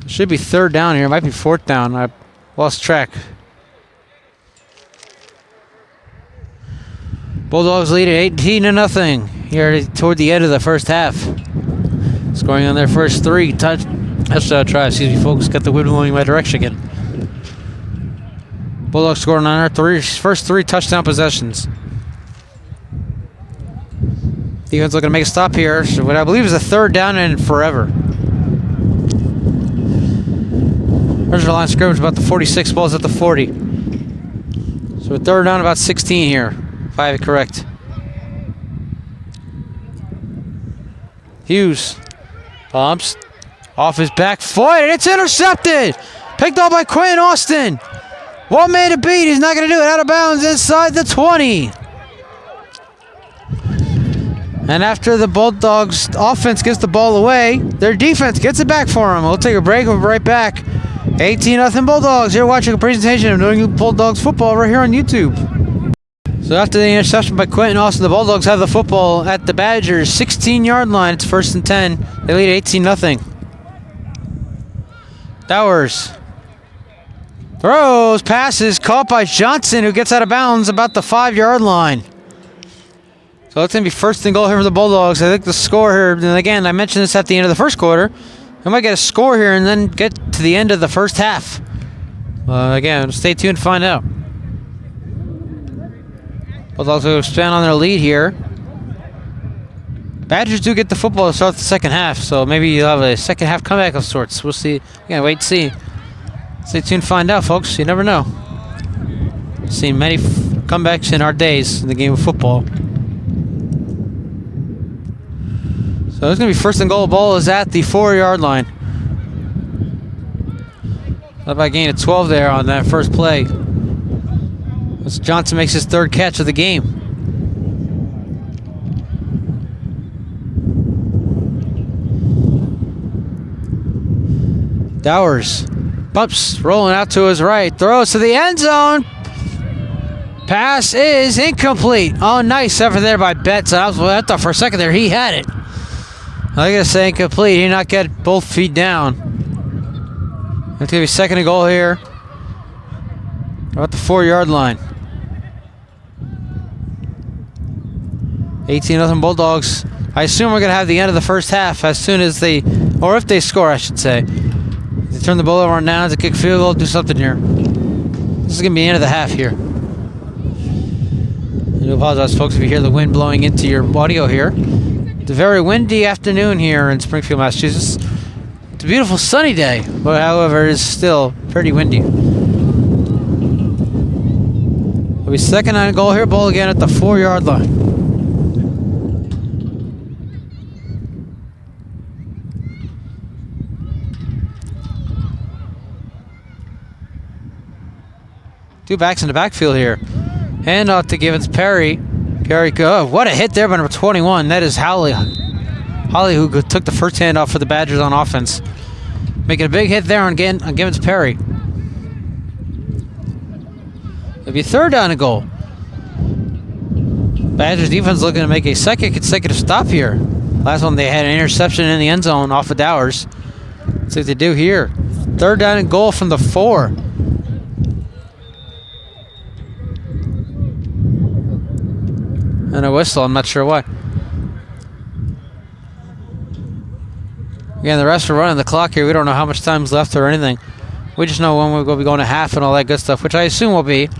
Should be third down here. It might be fourth down. I lost track. Bulldawgz lead at 18-0 here toward the end of the first half. Scoring on their first three touchdown drive. Excuse me, folks. Got the wind blowing my direction again. Bulldawgz scoring on their first three touchdown possessions. Defense looking to make a stop here. So what I believe is a third down and forever. There's our line of scrimmage about the 46, balls at the 40. So a third down about 16 here, if I have it correct. Hughes pumps off his back foot, and it's intercepted. Picked up by Quentin Austin. One man to beat. He's not going to do it. Out of bounds inside the 20. And after the Bulldawgz offense gets the ball away, their defense gets it back for them. We'll take a break. We'll be right back. 18-0 Bulldawgz. You're watching a presentation of New England Bulldawgz football right here on YouTube. So after the interception by Quentin Austin, the Bulldawgz have the football at the Badgers' 16-yard line. It's 1st and 10. They lead 18-0. Dowers throws, passes, caught by Johnson, who gets out of bounds about the 5-yard line. So it's going to be first and goal here for the Bulldogs. I think the score here, and again, I mentioned this at the end of the first quarter. We might get a score here and then get to the end of the first half. Again, stay tuned to find out. Bulldogs will expand on their lead here. Badgers do get the football to start the second half, so maybe you'll have a second half comeback of sorts. We'll see. Again, wait and see. Stay tuned to find out, folks. You never know. Seen many comebacks in our days in the game of football. So it's going to be first and goal. Ball is at the 4-yard line. Up by a gain of 12 there on that first play. As Johnson makes his third catch of the game. Dowers bumps, rolling out to his right, throws to the end zone. Pass is incomplete. Oh, nice effort there by Betts. I thought for a second there he had it. I gotta say incomplete. He did not get both feet down. It's gonna be second and goal here. About the 4-yard line. 18-0 Bulldogs. I assume we're gonna have the end of the first half as soon as they, or if they score, I should say. They turn the ball over on downs, a kick field goal, do something here. This is gonna be the end of the half here. I do apologize, folks, if you hear the wind blowing into your audio here. It's a very windy afternoon here in Springfield, Massachusetts. It's a beautiful sunny day, but however, it's still pretty windy. It'll be second and goal here, ball again at the 4-yard line. Two backs in the backfield here. Hand off to Givens Perry. Perry, what a hit there by number 21. That is Holly who took the first handoff for the Badgers on offense. Making a big hit there on Givens Perry. It'll be third down and goal. Badgers defense looking to make a second consecutive stop here. Last one they had an interception in the end zone off of Dowers. Let's see what they do here. Third down and goal from the 4. And a whistle, I'm not sure why. Again, the refs are running the clock here. We don't know how much time's left or anything. We just know when we're going to be going to half and all that good stuff, which I assume will be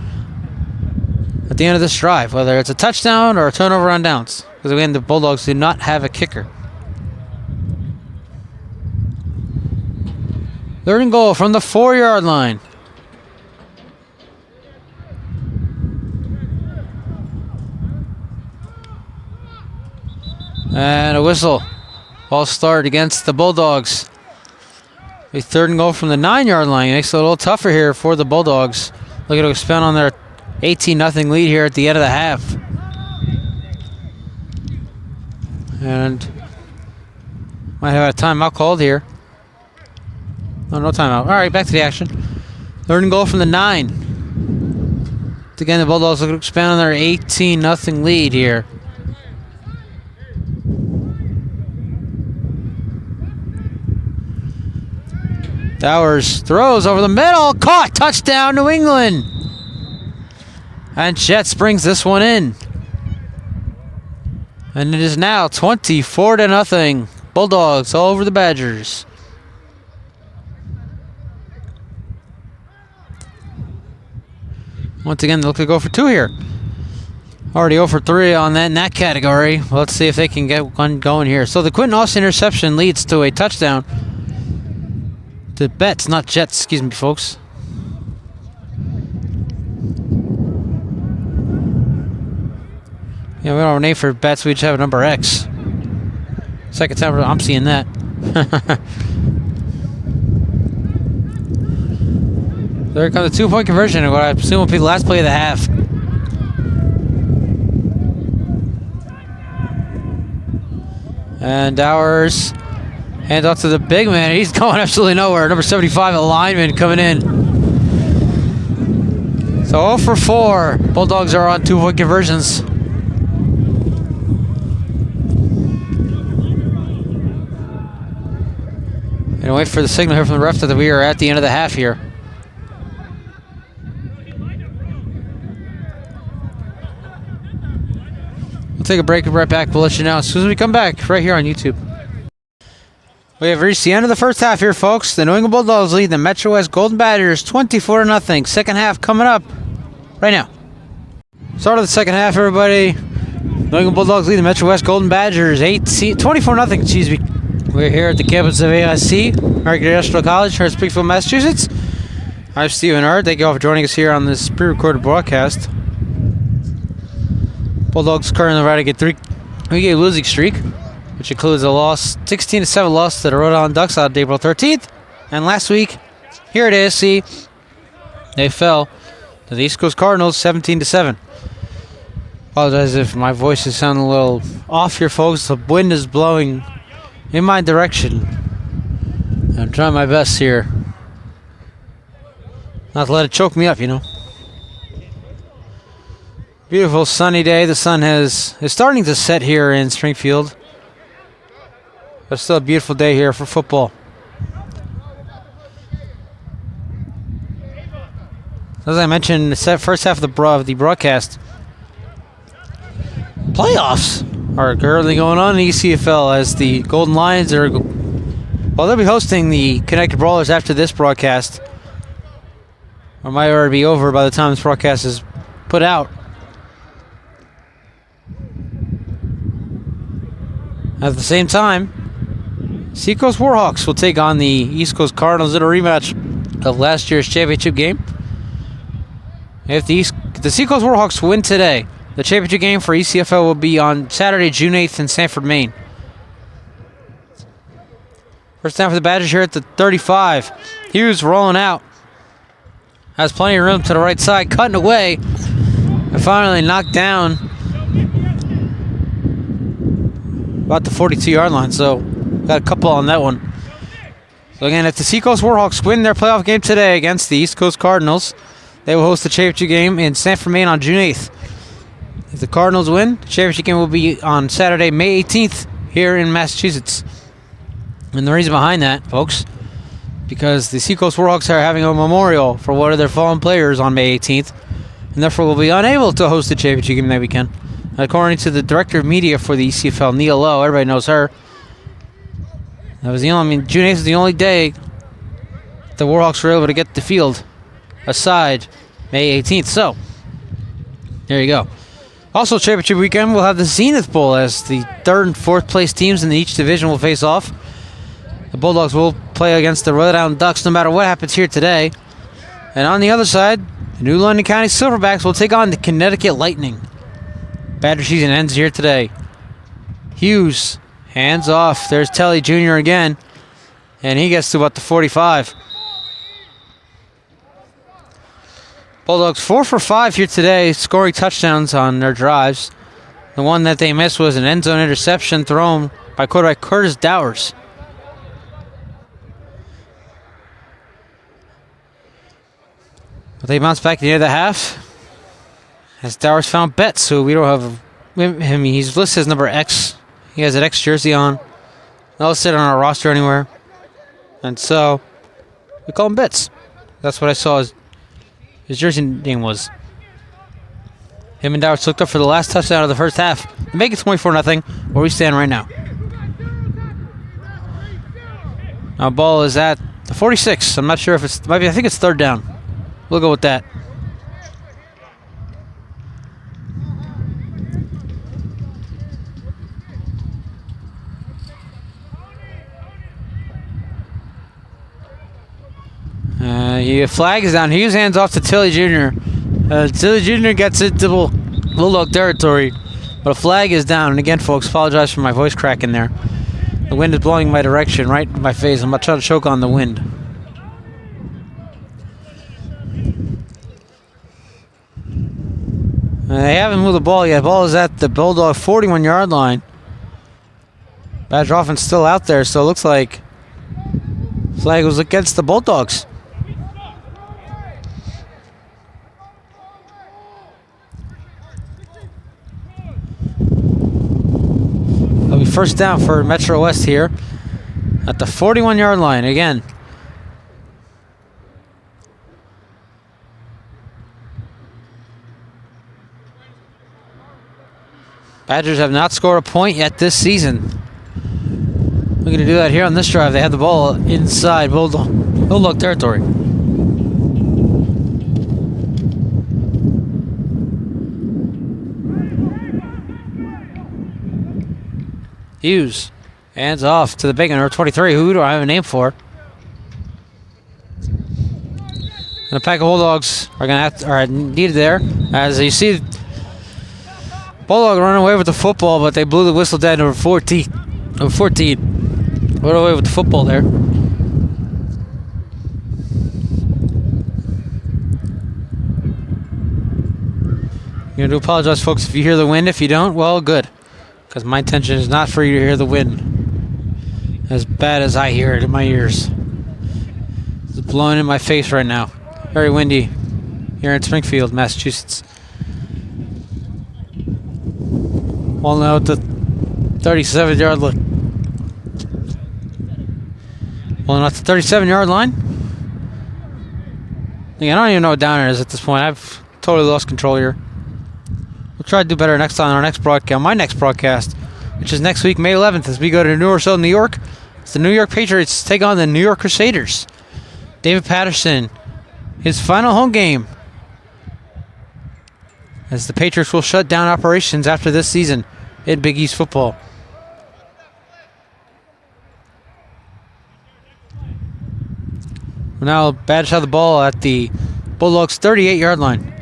at the end of this drive, whether it's a touchdown or a turnover on downs. Because again, the Bulldogs do not have a kicker. Third and goal from the 4-yard line. And a whistle. Ball start against the Bulldogs. A third and goal from the 9-yard line. Makes it a little tougher here for the Bulldogs. Looking to expand on their 18-0 lead here at the end of the half. And might have a timeout called here. Oh, no timeout. All right, back to the action. Third and goal from the 9. Again, the Bulldogs looking to expand on their 18-0 lead here. Dowers throws over the middle. Caught. Touchdown, New England. And Jets brings this one in. And it is now 24-0. Bulldogs all over the Badgers. Once again, they look to go for 2 here. Already 0 for 3 on that in that category. Well, let's see if they can get one going here. So the Quentin Austin interception leads to a touchdown. The Betts, not Jets, excuse me, folks. Yeah, we don't have a name for Betts, we just have a number X. Second time I'm seeing that. There comes a 2-point conversion, and what I assume will be the last play of the half. And Dowers. Hands off to the big man. He's going absolutely nowhere. Number 75, a lineman coming in. So 0 for 4. Bulldogs are on 2-point conversions. And wait for the signal here from the ref that we are at the end of the half here. take a break and right back. We'll let you know as soon as we come back right here on YouTube. We have reached the end of the first half here, folks. The New England Bulldawgs lead the Metrowest Golden Badgers 24-0. Second half coming up right now. Start of the second half, everybody. New England Bulldawgs lead the Metrowest Golden Badgers 24-0. Excuse me. We're here at the campus of AIC, American International College, here in Springfield, Massachusetts. I'm Stephen Hart. Thank you all for joining us here on this pre-recorded broadcast. Bulldogs currently riding a three-game losing streak, which includes a loss, 16-7 loss to the Rhode Island Ducks on April 13th. And last week, here at ASC, they fell to the East Coast Cardinals 17-7. Apologize if my voice is sounding a little off here, folks. The wind is blowing in my direction. I'm trying my best here not to let it choke me up, you know. Beautiful sunny day. The sun is starting to set here in Springfield. But still a beautiful day here for football. As I mentioned in the first half of the broadcast, playoffs are currently going on in the ECFL as the Golden Lions are... Well, they'll be hosting the Connecticut Brawlers after this broadcast. Or might already be over by the time this broadcast is put out. At the same time, Seacoast Warhawks will take on the East Coast Cardinals in a rematch of last year's championship game. If the Seacoast Warhawks win today, the championship game for ECFL will be on Saturday, June 8th in Sanford, Maine. First down for the Badgers here at the 35. Hughes rolling out. Has plenty of room to the right side, cutting away. And finally knocked down about the 42-yard line, so got a couple on that one. So again, if the Seacoast Warhawks win their playoff game today against the East Coast Cardinals, they will host the championship game in Sanford, Maine on June 8th. If the Cardinals win, the championship game will be on Saturday, May 18th here in Massachusetts. And the reason behind that, folks, because the Seacoast Warhawks are having a memorial for one of their fallen players on May 18th, and therefore will be unable to host the championship game that weekend. According to the director of media for the ECFL, Neil Lowe, everybody knows her. That was June 8th was the only day the Warhawks were able to get the field aside May 18th. So, there you go. Also, championship weekend, we'll have the Zenith Bowl as the third and fourth place teams in each division will face off. The Bulldogs will play against the Rhode Island Ducks no matter what happens here today. And on the other side, the New London County Silverbacks will take on the Connecticut Lightning. Badger season ends here today. Hughes, hands off. There's Telly Jr. again. And he gets to about the 45. Bulldogs 4 for 5 here today, scoring touchdowns on their drives. The one that they missed was an end zone interception thrown by quarterback Curtis Dowers. But they bounced back at the end of the half as Dowers found Betts, who we don't have him. He's listed as number X. He has an X jersey on. Not listed on our roster anywhere. And so we call him Betts. That's what I saw his jersey name was. Him and Dowers looked up for the last touchdown of the first half. They make it 24-0 where we stand right now. Now ball is at the 46. I'm not sure if it's I think it's third down. We'll go with that. Flag is down. Hughes hands off to Tilly Jr. Tilly Jr. gets into Bulldog territory, but a flag is down. And again, folks, apologize for my voice cracking there. The wind is blowing my direction, right in my face. I'm not trying to choke on the wind. They haven't moved the ball yet. The ball is at the Bulldog 41-yard line. Badger offense still out there, so it looks like flag was against the Bulldogs. It'll be first down for Metrowest here at the 41-yard line again. Badgers have not scored a point yet this season. We're going to do that here on this drive. They have the ball inside Bulldog territory. Hughes. Hands off to the big number 23. Who do I have a name for? And the pack of Bulldogs are needed there. As you see, Bulldog run away with the football, but they blew the whistle down number 14. Number 14. Run away with the football there. I'm going to apologize, folks, if you hear the wind. If you don't, well, good. Because my intention is not for you to hear the wind as bad as I hear it in my ears. It's blowing in my face right now. Very windy here in Springfield, Massachusetts. Well, now at the 37-yard line. Well, not the 37-yard line. Yeah, I don't even know what down it is at this point. I've totally lost control here. We'll try to do better next time on our next broadcast. My next broadcast, which is next week, May 11th, as we go to New Rochelle, New York. It's the New York Patriots take on the New York Crusaders. David Patterson, his final home game, as the Patriots will shut down operations after this season in Big East football. Now Badgers have the ball at the Bulldawgz 38-yard line.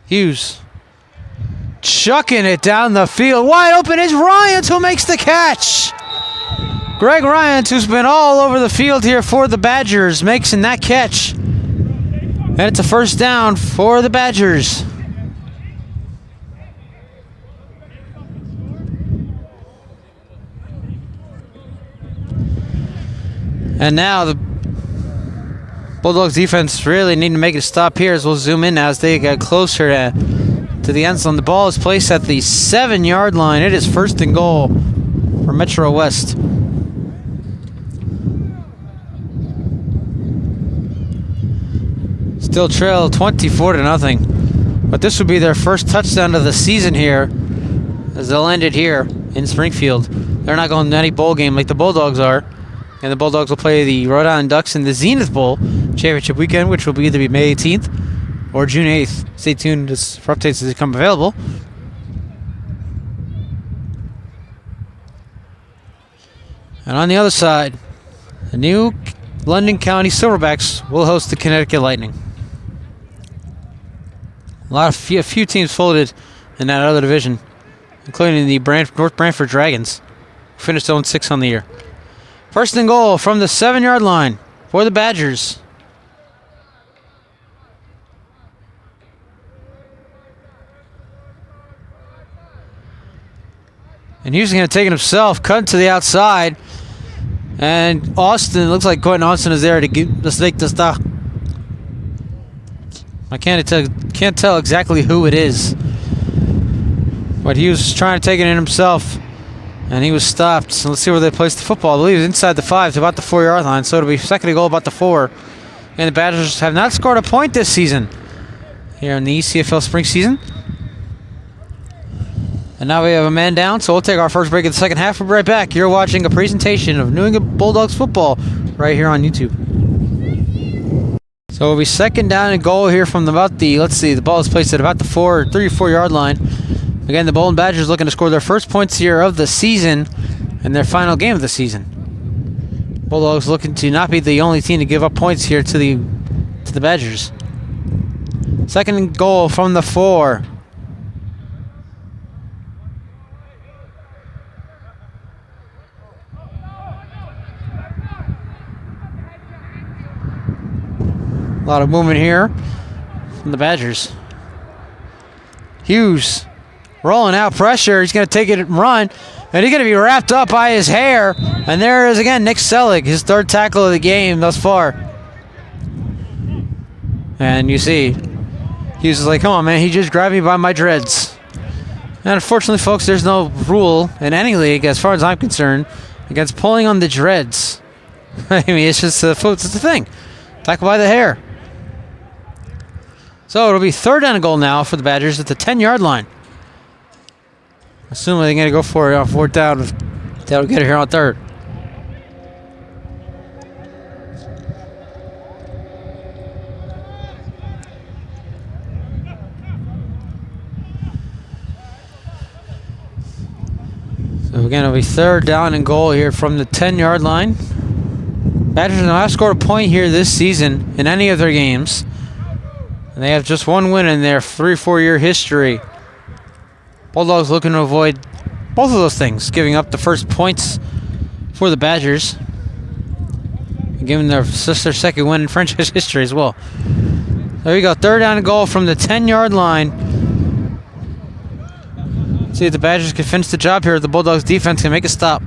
Hughes chucking it down the field. Wide open is Ryans, who makes the catch. Greg Ryans, who's been all over the field here for the Badgers, makes that catch. And it's a first down for the Badgers. And now the Bulldogs defense really need to make a stop here, as we'll zoom in as they get closer to the end zone. The ball is placed at the 7-yard line. It is first and goal for Metrowest. Still trail 24-0. But this would be their first touchdown of the season here, as they'll end it here in Springfield. They're not going to any bowl game like the Bulldogs are. And the Bulldogs will play the Rhode Island Ducks in the Zenith Bowl championship weekend, which will either be May 18th or June 8th. Stay tuned for updates as they become available. And on the other side, the new London County Silverbacks will host the Connecticut Lightning. A few teams folded in that other division, including the North Branford Dragons, who finished 0-6 on the year. First and goal from the 7-yard line for the Badgers. And Houston going to take it himself, cut to the outside. And Austin, looks like Quentin Austin is there to make the stop. I can't tell exactly who it is. But he was trying to take it in himself. And he was stopped. So let's see where they placed the football. I believe it's inside the 5 to about the 4-yard line. So it'll be second and goal about the 4. And the Badgers have not scored a point this season here in the ECFL spring season. And now we have a man down. So we'll take our first break in the second half. We'll be right back. You're watching a presentation of New England Bulldogs football right here on YouTube. So it'll be second down and goal here from about the, the ball is placed at about the 3 or 4 yard line. Again, the Bowling Badgers looking to score their first points here of the season and their final game of the season. Bulldogs looking to not be the only team to give up points here to the Badgers. Second and goal from the 4. A lot of movement here from the Badgers. Hughes rolling out pressure. He's going to take it and run. And he's going to be wrapped up by his hair. And there is again Nick Selig, his third tackle of the game thus far. And you see, Hughes is like, come on, man. He just grabbed me by my dreads. And unfortunately, folks, there's no rule in any league, as far as I'm concerned, against pulling on the dreads. I mean, it's just it's a thing. Tackle by the hair. So So it'll be 3rd down and goal now for the Badgers at the 10-yard line. Assuming they're going to go for it on 4th down. They'll get it here on 3rd. So again, it'll be 3rd down and goal here from the 10-yard line. Badgers have not scored a point here this season in any of their games. And they have just one win in their 3-4 year history. Bulldawgz looking to avoid both of those things, giving up the first points for the Badgers, and giving their 2nd win in franchise history as well. There you go, 3rd down and goal from the 10-yard line. See if the Badgers can finish the job here. The Bulldawgz defense can make a stop.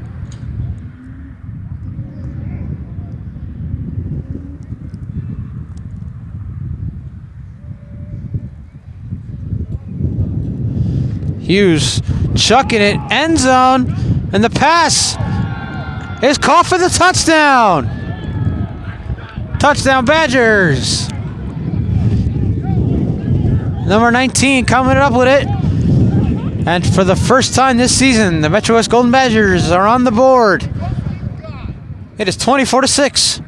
Hughes chucking it, end zone, and the pass is caught for the touchdown. Touchdown Badgers. Number 19 coming up with it. And for the first time this season, the Metrowest Golden Badgers are on the board. It is 24-6.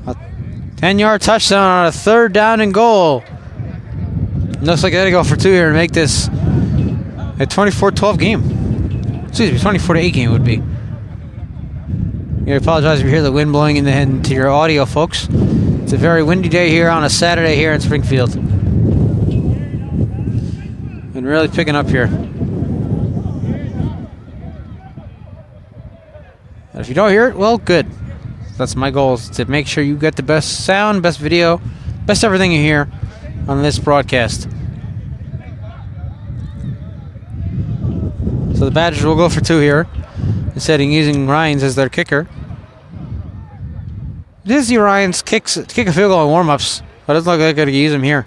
A 10-yard touchdown on a 3rd down and goal. Looks like they gotta go for 2 here and make this a 24-12 game. Excuse me, 24-8 game would be. I apologize if you hear the wind blowing into your audio, folks. It's a very windy day here on a Saturday here in Springfield. Been really picking up here. And if you don't hear it, well, good. That's my goal, is to make sure you get the best sound, best video, best everything you hear on this broadcast. So the Badgers will go for 2 here, instead of using Ryans as their kicker. Disney Ryans kick a field goal in warm-ups, but it doesn't look like they're going to use him here.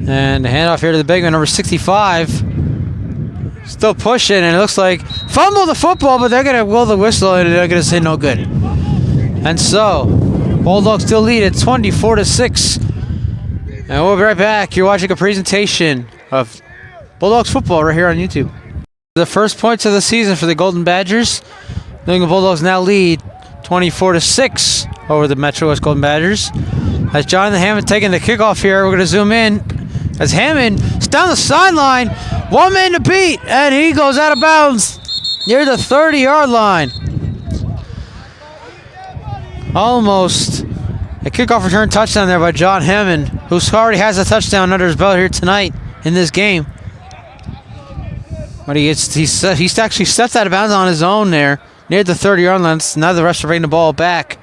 And the handoff here to the big man, number 65. Still pushing, and it looks like fumble the football, but they're going to blow the whistle, and they're going to say no good. And so, Bulldawgz still lead at 24-6. And we'll be right back. You're watching a presentation of Bulldawgz football right here on YouTube. The first points of the season for the Golden Badgers. New England Bulldawgz now lead 24-6 over the Metrowest Golden Badgers. As Jonathan Hammond taking the kickoff here, we're going to zoom in. As Hammond is down the sideline, 1 man to beat, and he goes out of bounds near the 30-yard line. Almost a kickoff return touchdown there by John Hammond, who already has a touchdown under his belt here tonight in this game. But he actually stepped out of bounds on his own there near the 30-yard line. Now the refs are bringing the ball back,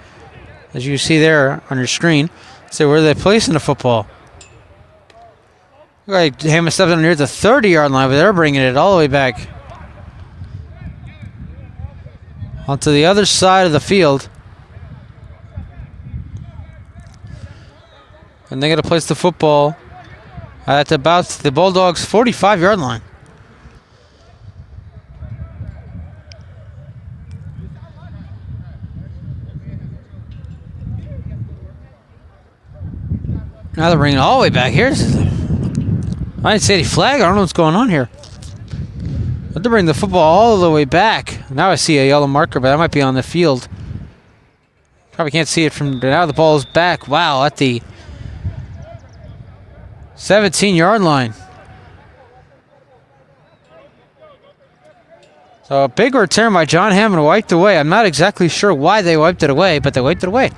as you see there on your screen. So where are they placing the football? Like Hammond stepped in near the 30-yard line, but they're bringing it all the way back onto the other side of the field. And they got to place the football at about the Bulldawgz 45-yard line. Now they're bringing it all the way back here. I didn't see any flag. I don't know what's going on here. But they're bringing the football all the way back. Now I see a yellow marker, but that might be on the field. Probably can't see it from now. The ball is back. Wow, at the 17-yard line. So a big return by John Hammond, wiped away. I'm not exactly sure why they wiped it away, but they wiped it away.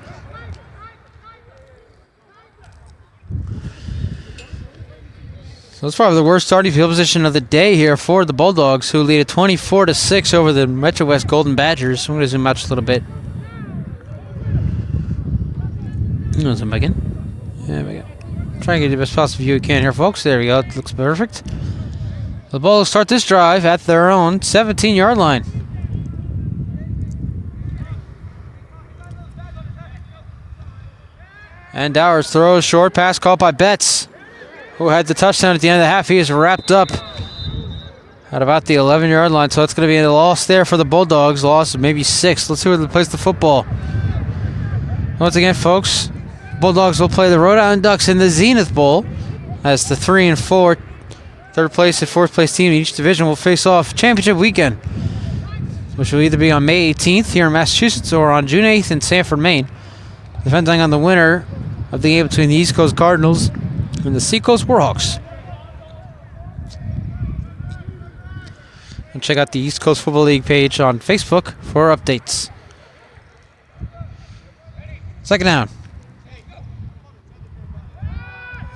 So it's probably the worst starting field position of the day here for the Bulldawgz, who lead at 24-6 over the Metrowest Golden Badgers. I'm going to zoom out just a little bit. Zoom back in. There we go. Try and get the best possible view we can here, folks. There we go. It looks perfect. The Bulldawgz start this drive at their own 17-yard line. And Dowers throws short, pass caught by Betts. who had the touchdown at the end of the half. He is wrapped up at about the 11-yard line, so it's going to be a loss there for the Bulldogs. Loss of maybe 6. Let's see where they place the football. Once again, folks, Bulldogs will play the Rhode Island Ducks in the Zenith Bowl as the 3 and 4, third place and fourth place team in each division will face off championship weekend, which will either be on May 18th here in Massachusetts or on June 8th in Sanford, Maine, depending on the winner of the game between the East Coast Cardinals and the Seacoast Warhawks. And check out the East Coast Football League page on Facebook for updates. Second down.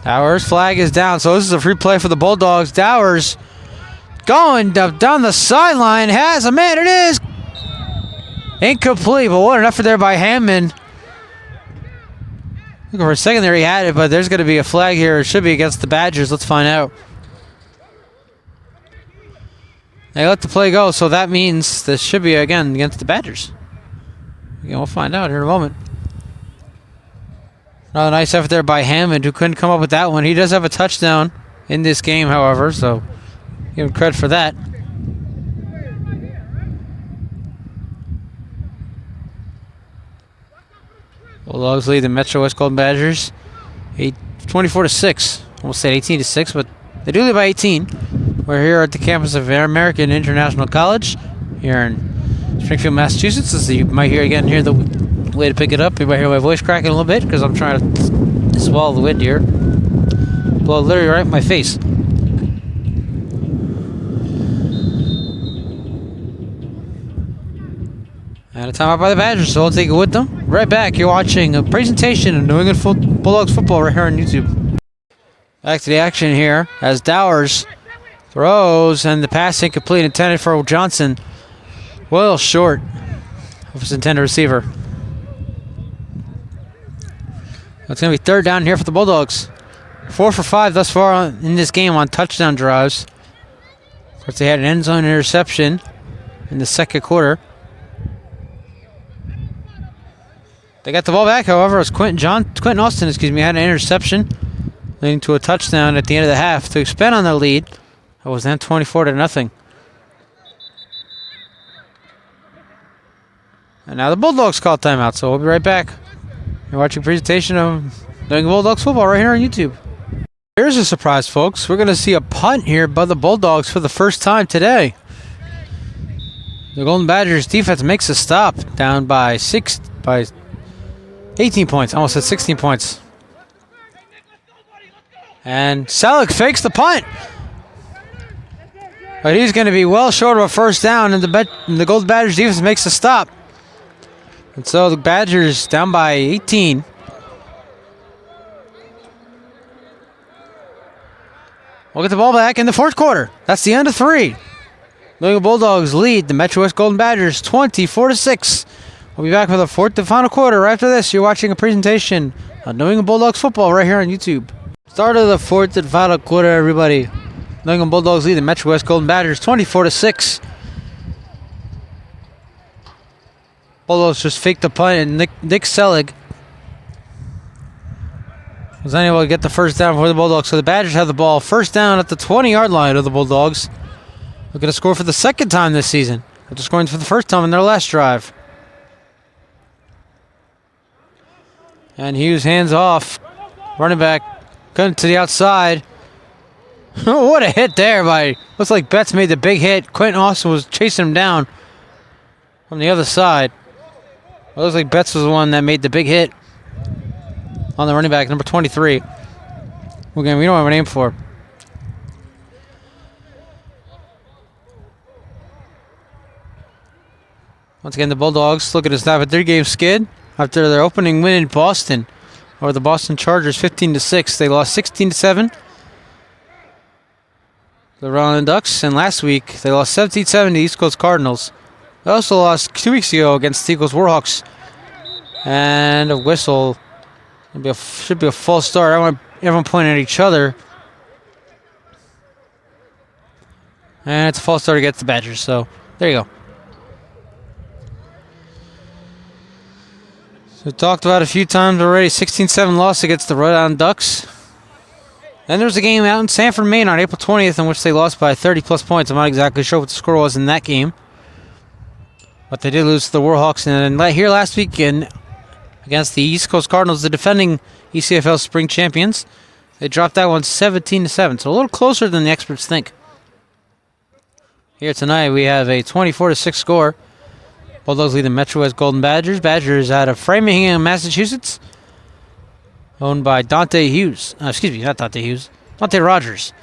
Dowers' flag is down, so this is a free play for the Bulldogs. Dowers going down the sideline, has a man. It is incomplete, but what an effort there by Hammond. Looking for a second there, he had it, but there's going to be a flag here. It should be against the Badgers. Let's find out. They let the play go, so that means this should be, again, against the Badgers. Again, we'll find out here in a moment. Another nice effort there by Hammond, who couldn't come up with that one. He does have a touchdown in this game, however, so give him credit for that. Bulldogs lead the Metrowest Golden Badgers 24-6. Almost said 18-6, but they do lead by 18. We're here at the campus of American International College here in Springfield, Massachusetts. As you might hear the way to pick it up. You might hear my voice cracking a little bit because I'm trying to swallow the wind here. Blow literally right in my face. And a timeout by the Badgers, so we'll take it with them. Right back, you're watching a presentation of New England Bulldogs football right here on YouTube. Back to the action here as Dowers throws, and the pass incomplete, intended for Johnson. Well short of his intended receiver. It's going to be third down here for the Bulldogs. 4 for 5 thus far in this game on touchdown drives. Of course, they had an end zone interception in the second quarter. They got the ball back, however. It was Quentin Austin, had an interception, leading to a touchdown at the end of the half to expand on the lead. It was then 24-0. And now the Bulldogs call timeout, so we'll be right back. You're watching a presentation of New England Bulldogs football right here on YouTube. Here's a surprise, folks. We're going to see a punt here by the Bulldogs for the first time today. The Golden Badgers defense makes a stop, down by 18 points. Almost at 16 points. And Selleck fakes the punt. But he's going to be well short of a first down, and the Golden Badgers defense makes a stop. And so the Badgers down by 18. We'll get the ball back in the fourth quarter. That's the end of 3. New England Bulldogs lead the Metrowest Golden Badgers 24-6. We'll be back for the fourth and final quarter. Right after this, you're watching a presentation of New England Bulldogs football right here on YouTube. Start of the fourth and final quarter, everybody. New England Bulldogs lead the Metrowest Golden Badgers 24-6. Bulldogs just faked the punt, and Nick Selig was unable to get the first down for the Bulldogs. So the Badgers have the ball first down at the 20-yard line of the Bulldogs. Looking to score for the second time this season, after scoring for the first time in their last drive. And Hughes hands off. Running back cutting to the outside. What a hit there by... Looks like Betts made the big hit. Quentin Austin was chasing him down from the other side. It looks like Betts was the one that made the big hit on the running back, number 23. Again, we don't have a name for. Once again, the Bulldogs looking to stop a 3-game skid after their opening win in Boston over the Boston Chargers 15-6. They lost 16-7. The Rhode Island Ducks, and last week they lost 17-7 to the East Coast Cardinals. They also lost 2 weeks ago against the Eagles Warhawks. And a whistle. Should be a false start. I want everyone pointing at each other. And it's a false start against the Badgers, so there you go. So we talked about it a few times already. 16-7 loss against the Rhode Island Ducks. Then there was a game out in Sanford, Maine on April 20th in which they lost by 30-plus points. I'm not exactly sure what the score was in that game. But they did lose to the Warhawks. And then here last weekend against the East Coast Cardinals, the defending ECFL spring champions, they dropped that one 17-7. So a little closer than the experts think. Here tonight we have a 24-6 score. Bulldawgz lead the Metrowest Golden Badgers. Badgers out of Framingham, Massachusetts. Owned by Dante Hughes. Not Dante Hughes. Dante Rogers.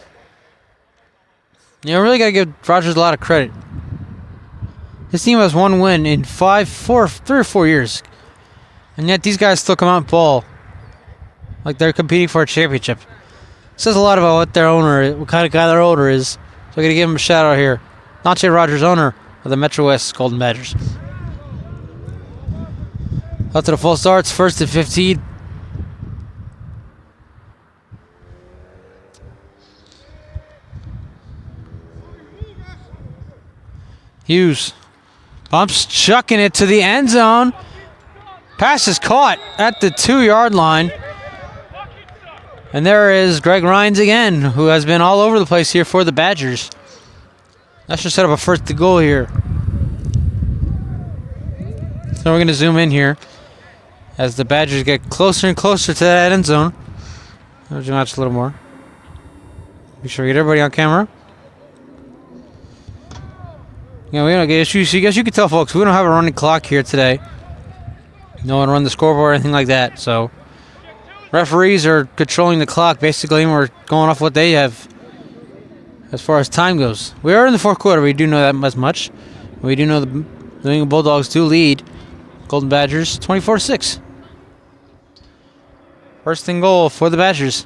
You know, really got to give Rogers a lot of credit. This team has one win in 3 or 4 years. And yet these guys still come out and ball like they're competing for a championship. Says a lot about what their owner, what kind of guy their owner is. So I'm going to give him a shout out here. Dante Rogers, owner of the Metrowest Golden Badgers. Up to the full starts, 1st and 15. Hughes bumps, chucking it to the end zone. Pass is caught at the 2-yard line. And there is Greg Rhines again, who has been all over the place here for the Badgers. That should set up a 1st and goal here. So we're going to zoom in here as the Badgers get closer and closer to that end zone. I'll zoom out a little more. Be sure we get everybody on camera. Yeah, we don't get issues. I guess you can tell, folks, we don't have a running clock here today. No one run the scoreboard or anything like that. So referees are controlling the clock basically, and we're going off what they have as far as time goes. We are in the 4th quarter. We do know that as much. We do know the New England Bulldawgz do lead Golden Badgers 24-6. 1st and goal for the Badgers.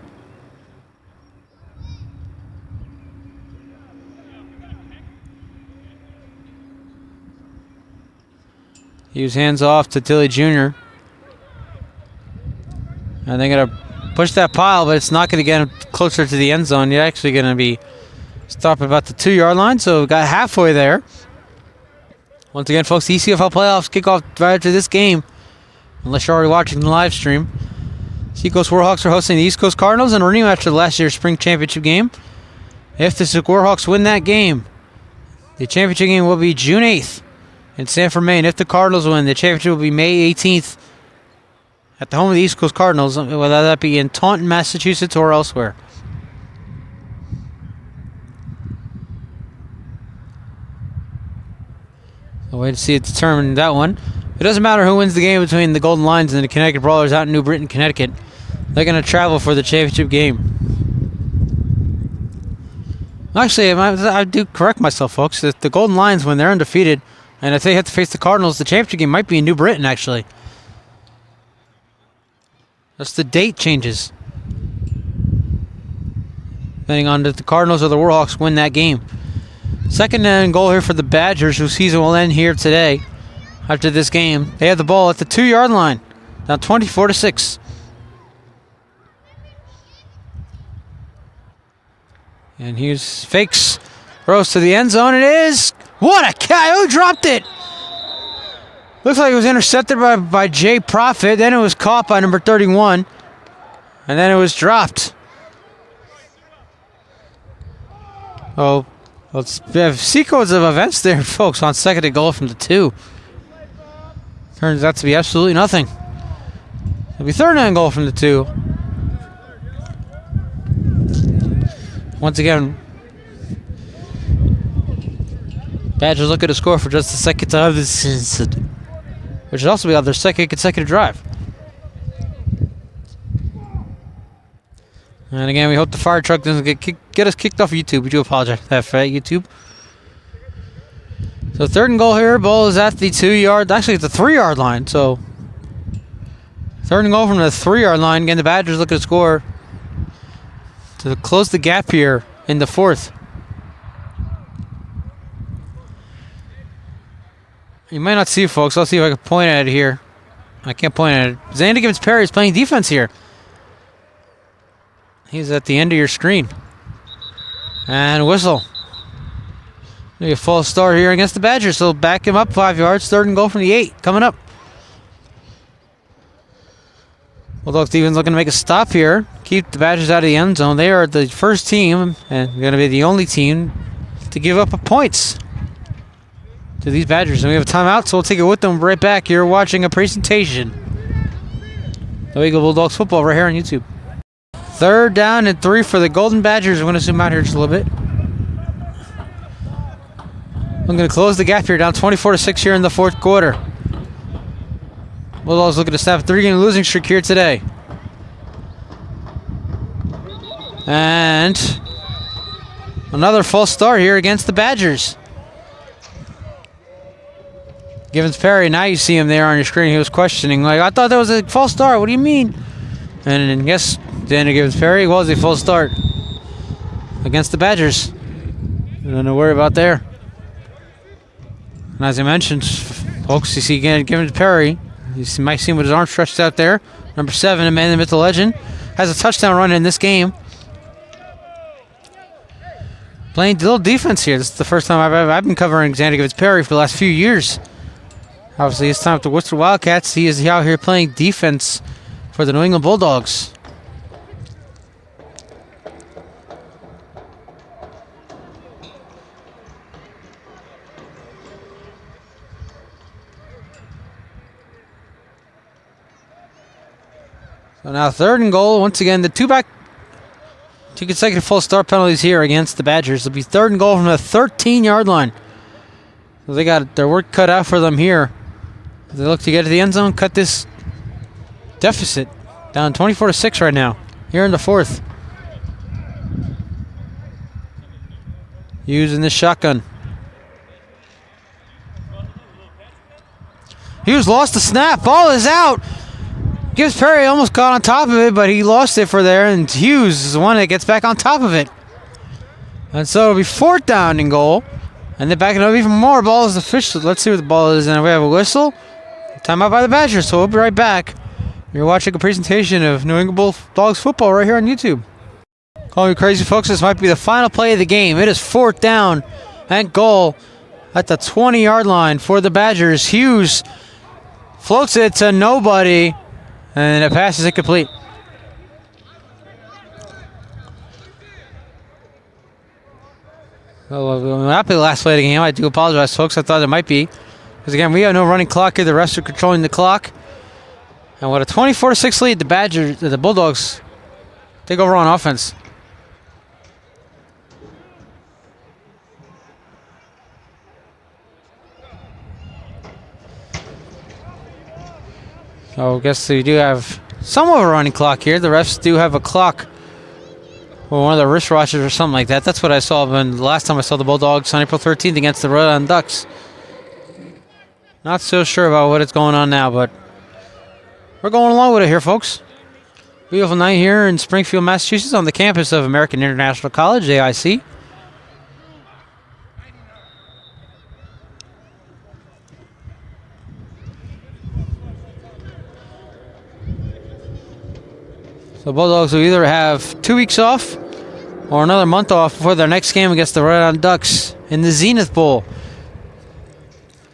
Hughes hands off to Tilly Jr. And they're going to push that pile, but it's not going to get him closer to the end zone. You're actually going to be stopped at about the 2-yard line, so we got halfway there. Once again, folks, the ECFL playoffs kick off right after this game, unless you're already watching the live stream. Seacoast Warhawks are hosting the East Coast Cardinals in a rematch of last year's spring championship game. If the Warhawks win that game, the championship game will be June 8th. In Sanford, Maine. If the Cardinals win, the championship will be May 18th at the home of the East Coast Cardinals, whether that be in Taunton, Massachusetts, or elsewhere. So wait to see it determined that one. It doesn't matter who wins the game between the Golden Lions and the Connecticut Brawlers out in New Britain, Connecticut. They're going to travel for the championship game. Actually, I do correct myself, folks. The Golden Lions, when they're undefeated, and if they have to face the Cardinals, the championship game might be in New Britain, actually. That's the date changes. Depending on if the Cardinals or the Warhawks win that game. 2nd and goal here for the Badgers, whose season will end here today. After this game, they have the ball at the 2-yard line. Now 24-6. And Hughes fakes. Throws to the end zone. It is. What a catch. Who dropped it? Looks like it was intercepted by Jay Profit. Then it was caught by number 31. And then it was dropped. Oh, let's have sequence of events there, folks, on 2nd and goal from the 2. Turns out to be absolutely nothing. It'll be 3rd and goal from the 2. Once again, Badgers looking to score for just the 2nd time this season, which is also be on their 2nd consecutive drive. And again, we hope the fire truck doesn't get us kicked off YouTube. We do apologize for that, YouTube. So 3rd and goal here. Ball is at the 2-yard. Actually, it's the 3-yard line. So 3rd and goal from the 3-yard line. Again, the Badgers looking to score to close the gap here in the 4th. You might not see it, folks. I'll see if I can point at it here. I can't point at it. Xander Gibbons Perry is playing defense here. He's at the end of your screen. And whistle. Maybe a false start here against the Badgers. So back him up 5 yards. 3rd and goal from the 8. Coming up. Bulldawgz Stevens looking to make a stop here. keep the Badgers out of the end zone. They are the first team and going to be the only team to give up points to these Badgers. And we have a timeout, so we'll take it with them right back. You're watching a presentation. The Eagle Bulldawgz football right here on YouTube. 3rd down and 3 for the Golden Badgers. I'm going to zoom out here just a little bit. I'm going to close the gap here, down 24-6 here in the 4th quarter. Bulldogs looking to snap a 3-game losing streak here today. And another false start here against the Badgers. Givens Perry, now you see him there on your screen. He was questioning, like, I thought that was a false start. What do you mean? And yes, Daniel Givens Perry was a false start against the Badgers. Nothing to worry about there. And as I mentioned, folks, you see again Givens Perry. You might see him with his arms stretched out there. Number 7, a man in the middle legend, has a touchdown run in this game. Playing a little defense here. This is the first time I've been covering Xander Givens Perry for the last few years. Obviously, it's time with the Worcester Wildcats. He is out here playing defense for the New England Bulldawgz. So now 3rd and goal. Once again, the two consecutive false start penalties here against the Badgers. It'll be 3rd and goal from the 13-yard line. So they got their work cut out for them here. They look to get to the end zone, cut this deficit down 24-6 right now, here in the 4th. Using this shotgun. Hughes lost the snap. Ball is out. Gibbs Perry almost got on top of it, but he lost it for there, and Hughes is the one that gets back on top of it. And so it'll be 4th down and goal. And they're backing up even more. Ball is official. Let's see what the ball is. And we have a whistle. Timeout by the Badgers, so we'll be right back. You're watching a presentation of New England Bulldawgz football right here on YouTube. Call me crazy, folks. This might be the final play of the game. It is 4th down and goal at the 20-yard line for the Badgers. Hughes floats it to nobody, and the pass is incomplete. Well, it will not be the last play of the game. I do apologize, folks. I thought it might be. Because, again, we have no running clock here. The refs are controlling the clock. And with a 24-6 lead, the Bulldawgz take over on offense. So I guess we do have somewhat of a running clock here. The refs do have a clock. Or one of the wristwatches or something like that. That's what I saw when the last time I saw the Bulldawgz on April 13th against the Rhode Island Ducks. Not so sure about what is going on now, but we're going along with it here, folks. Beautiful night here in Springfield, Massachusetts on the campus of American International College, AIC. So Bulldawgz will either have 2 weeks off or another month off before their next game against the Rhode Island Ducks in the Zenith Bowl.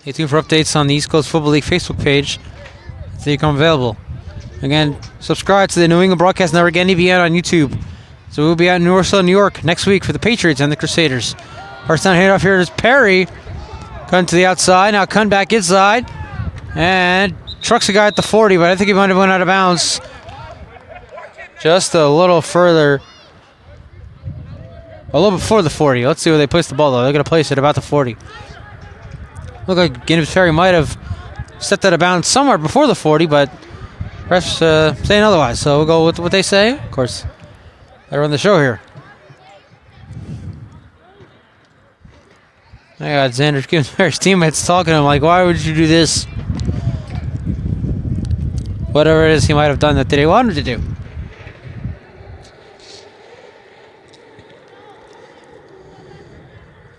Stay tuned for updates on the East Coast Football League Facebook page as they become available. Again, subscribe to the New England Broadcast Network NEBN on YouTube. So we'll be out in New York next week for the Patriots and the Crusaders. First down handoff here is Perry. Cutting to the outside. Now cutting back inside. And trucks a guy at the 40, but I think he might have went out of bounds. Just a little further. A little before the 40. Let's see where they place the ball, though. They're going to place it about the 40. Look like Gibbs Perry might have stepped out of bounds somewhere before the 40, but refs saying otherwise. So we'll go with what they say. Of course, they run the show here. I got Xander Gibbs Perry's teammates talking to him like, why would you do this? Whatever it is he might have done that they wanted to do.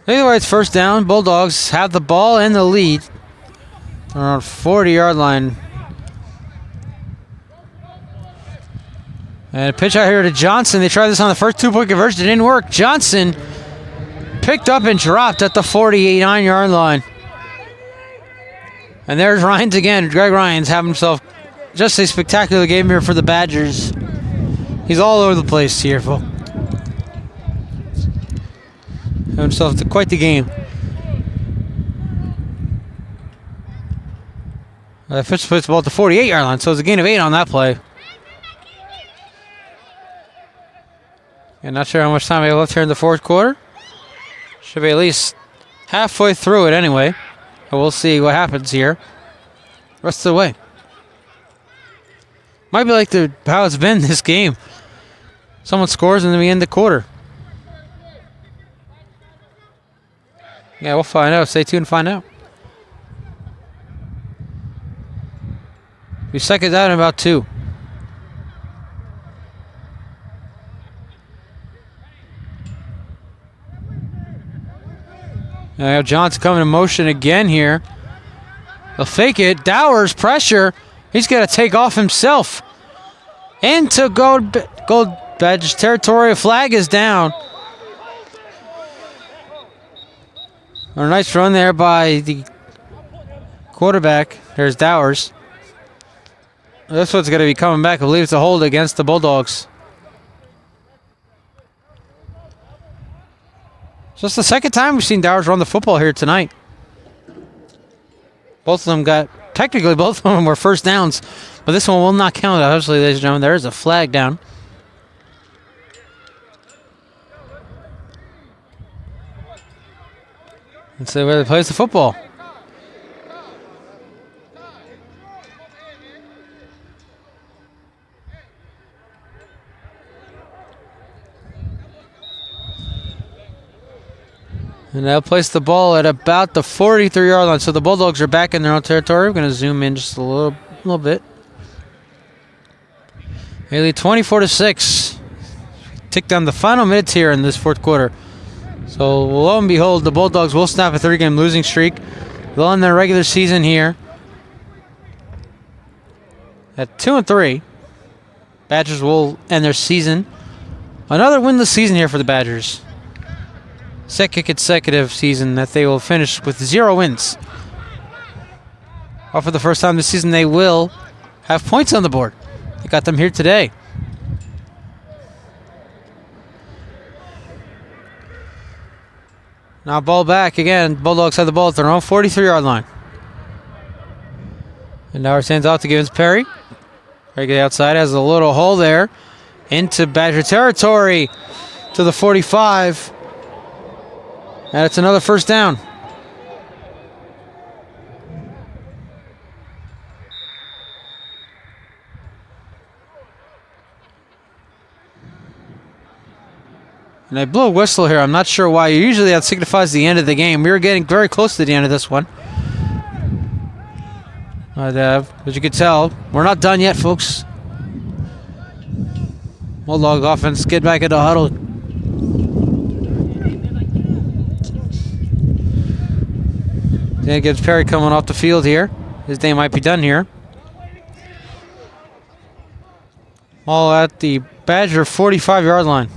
Either way, it's first down. Bulldawgz have the ball and the lead around 40-yard line. And a pitch out here to Johnson. They tried this on the first 2-point conversion. It didn't work. Johnson picked up and dropped at the 49-yard line. And there's Ryans again. Greg Ryans having himself just a spectacular game here for the Badgers. He's all over the place here, folks. Have himself quite the game. Fitch puts the ball at the 48-yard line, so it's a gain of 8 on that play. And not sure how much time we have left here in the fourth quarter. Should be at least halfway through it anyway. But we'll see what happens here. Rest of the way. Might be like how it's been this game. Someone scores and then we end the quarter. Yeah, we'll find out. Stay tuned and find out. We second down in about 2. Now Johnson coming in motion again here. They'll fake it. Dowers pressure. He's got to take off himself. Into Gold Badge territory. A flag is down. A nice run there by the quarterback. There's Dowers. This one's going to be coming back. I believe it's a hold against the Bulldawgz. Just the second time we've seen Dowers run the football here tonight. Both of them technically both of them were first downs, but this one will not count. Obviously, ladies and gentlemen, there is a flag down. Let's see where they plays the football. And they'll place the ball at about the 43-yard line. So the Bulldawgz are back in their own territory. We're going to zoom in just a little bit. They lead 24-6. Tick down the final minutes here in this fourth quarter. So lo and behold, the Bulldawgz will snap a 3-game losing streak. They'll end their regular season here at 2-3. Badgers will end their season. Another winless season here for the Badgers. Second consecutive season that they will finish with 0 wins. Or for the first time this season, they will have points on the board. They got them here today. Now ball back again. Bulldawgz have the ball at their own 43-yard line. And now it stands out to Gibbons Perry. Perry get outside, has a little hole there. Into Badger territory to the 45. And it's another first down. And I blew a whistle here. I'm not sure why. Usually that signifies the end of the game. We were getting very close to the end of this one. But as you can tell, we're not done yet, folks. Bulldog offense, get back into huddle. Then gets Perry coming off the field here. His day might be done here. All at the Badger 45-yard line.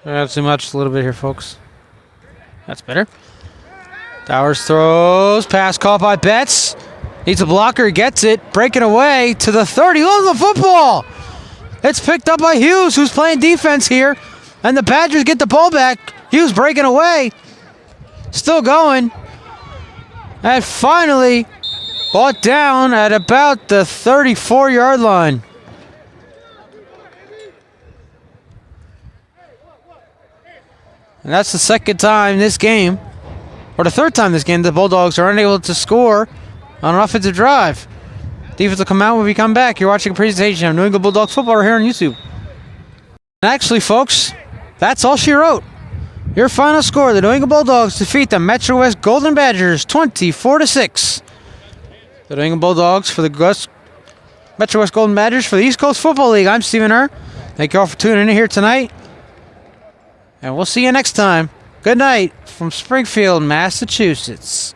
Not too much, a little bit here, folks. That's better. Dowers throws. Pass caught by Betts. Needs a blocker. Gets it. Breaking away to the 30. Look at the football. It's picked up by Hughes, who's playing defense here. And the Badgers get the ball back. Hughes breaking away. Still going. And finally brought down at about the 34-yard line. And that's the second time this game, or the third time this game, the Bulldawgz are unable to score on an offensive drive. Defense will come out when we come back. You're watching a presentation of New England Bulldawgz football right here on YouTube. And actually, folks, that's all she wrote. Your final score, the New England Bulldawgz defeat the Metrowest Golden Badgers 24-6. The New England Bulldawgz for the Metrowest Golden Badgers for the East Coast Football League. I'm Stephen Herr. Thank you all for tuning in here tonight. And we'll see you next time. Good night from Springfield, Massachusetts.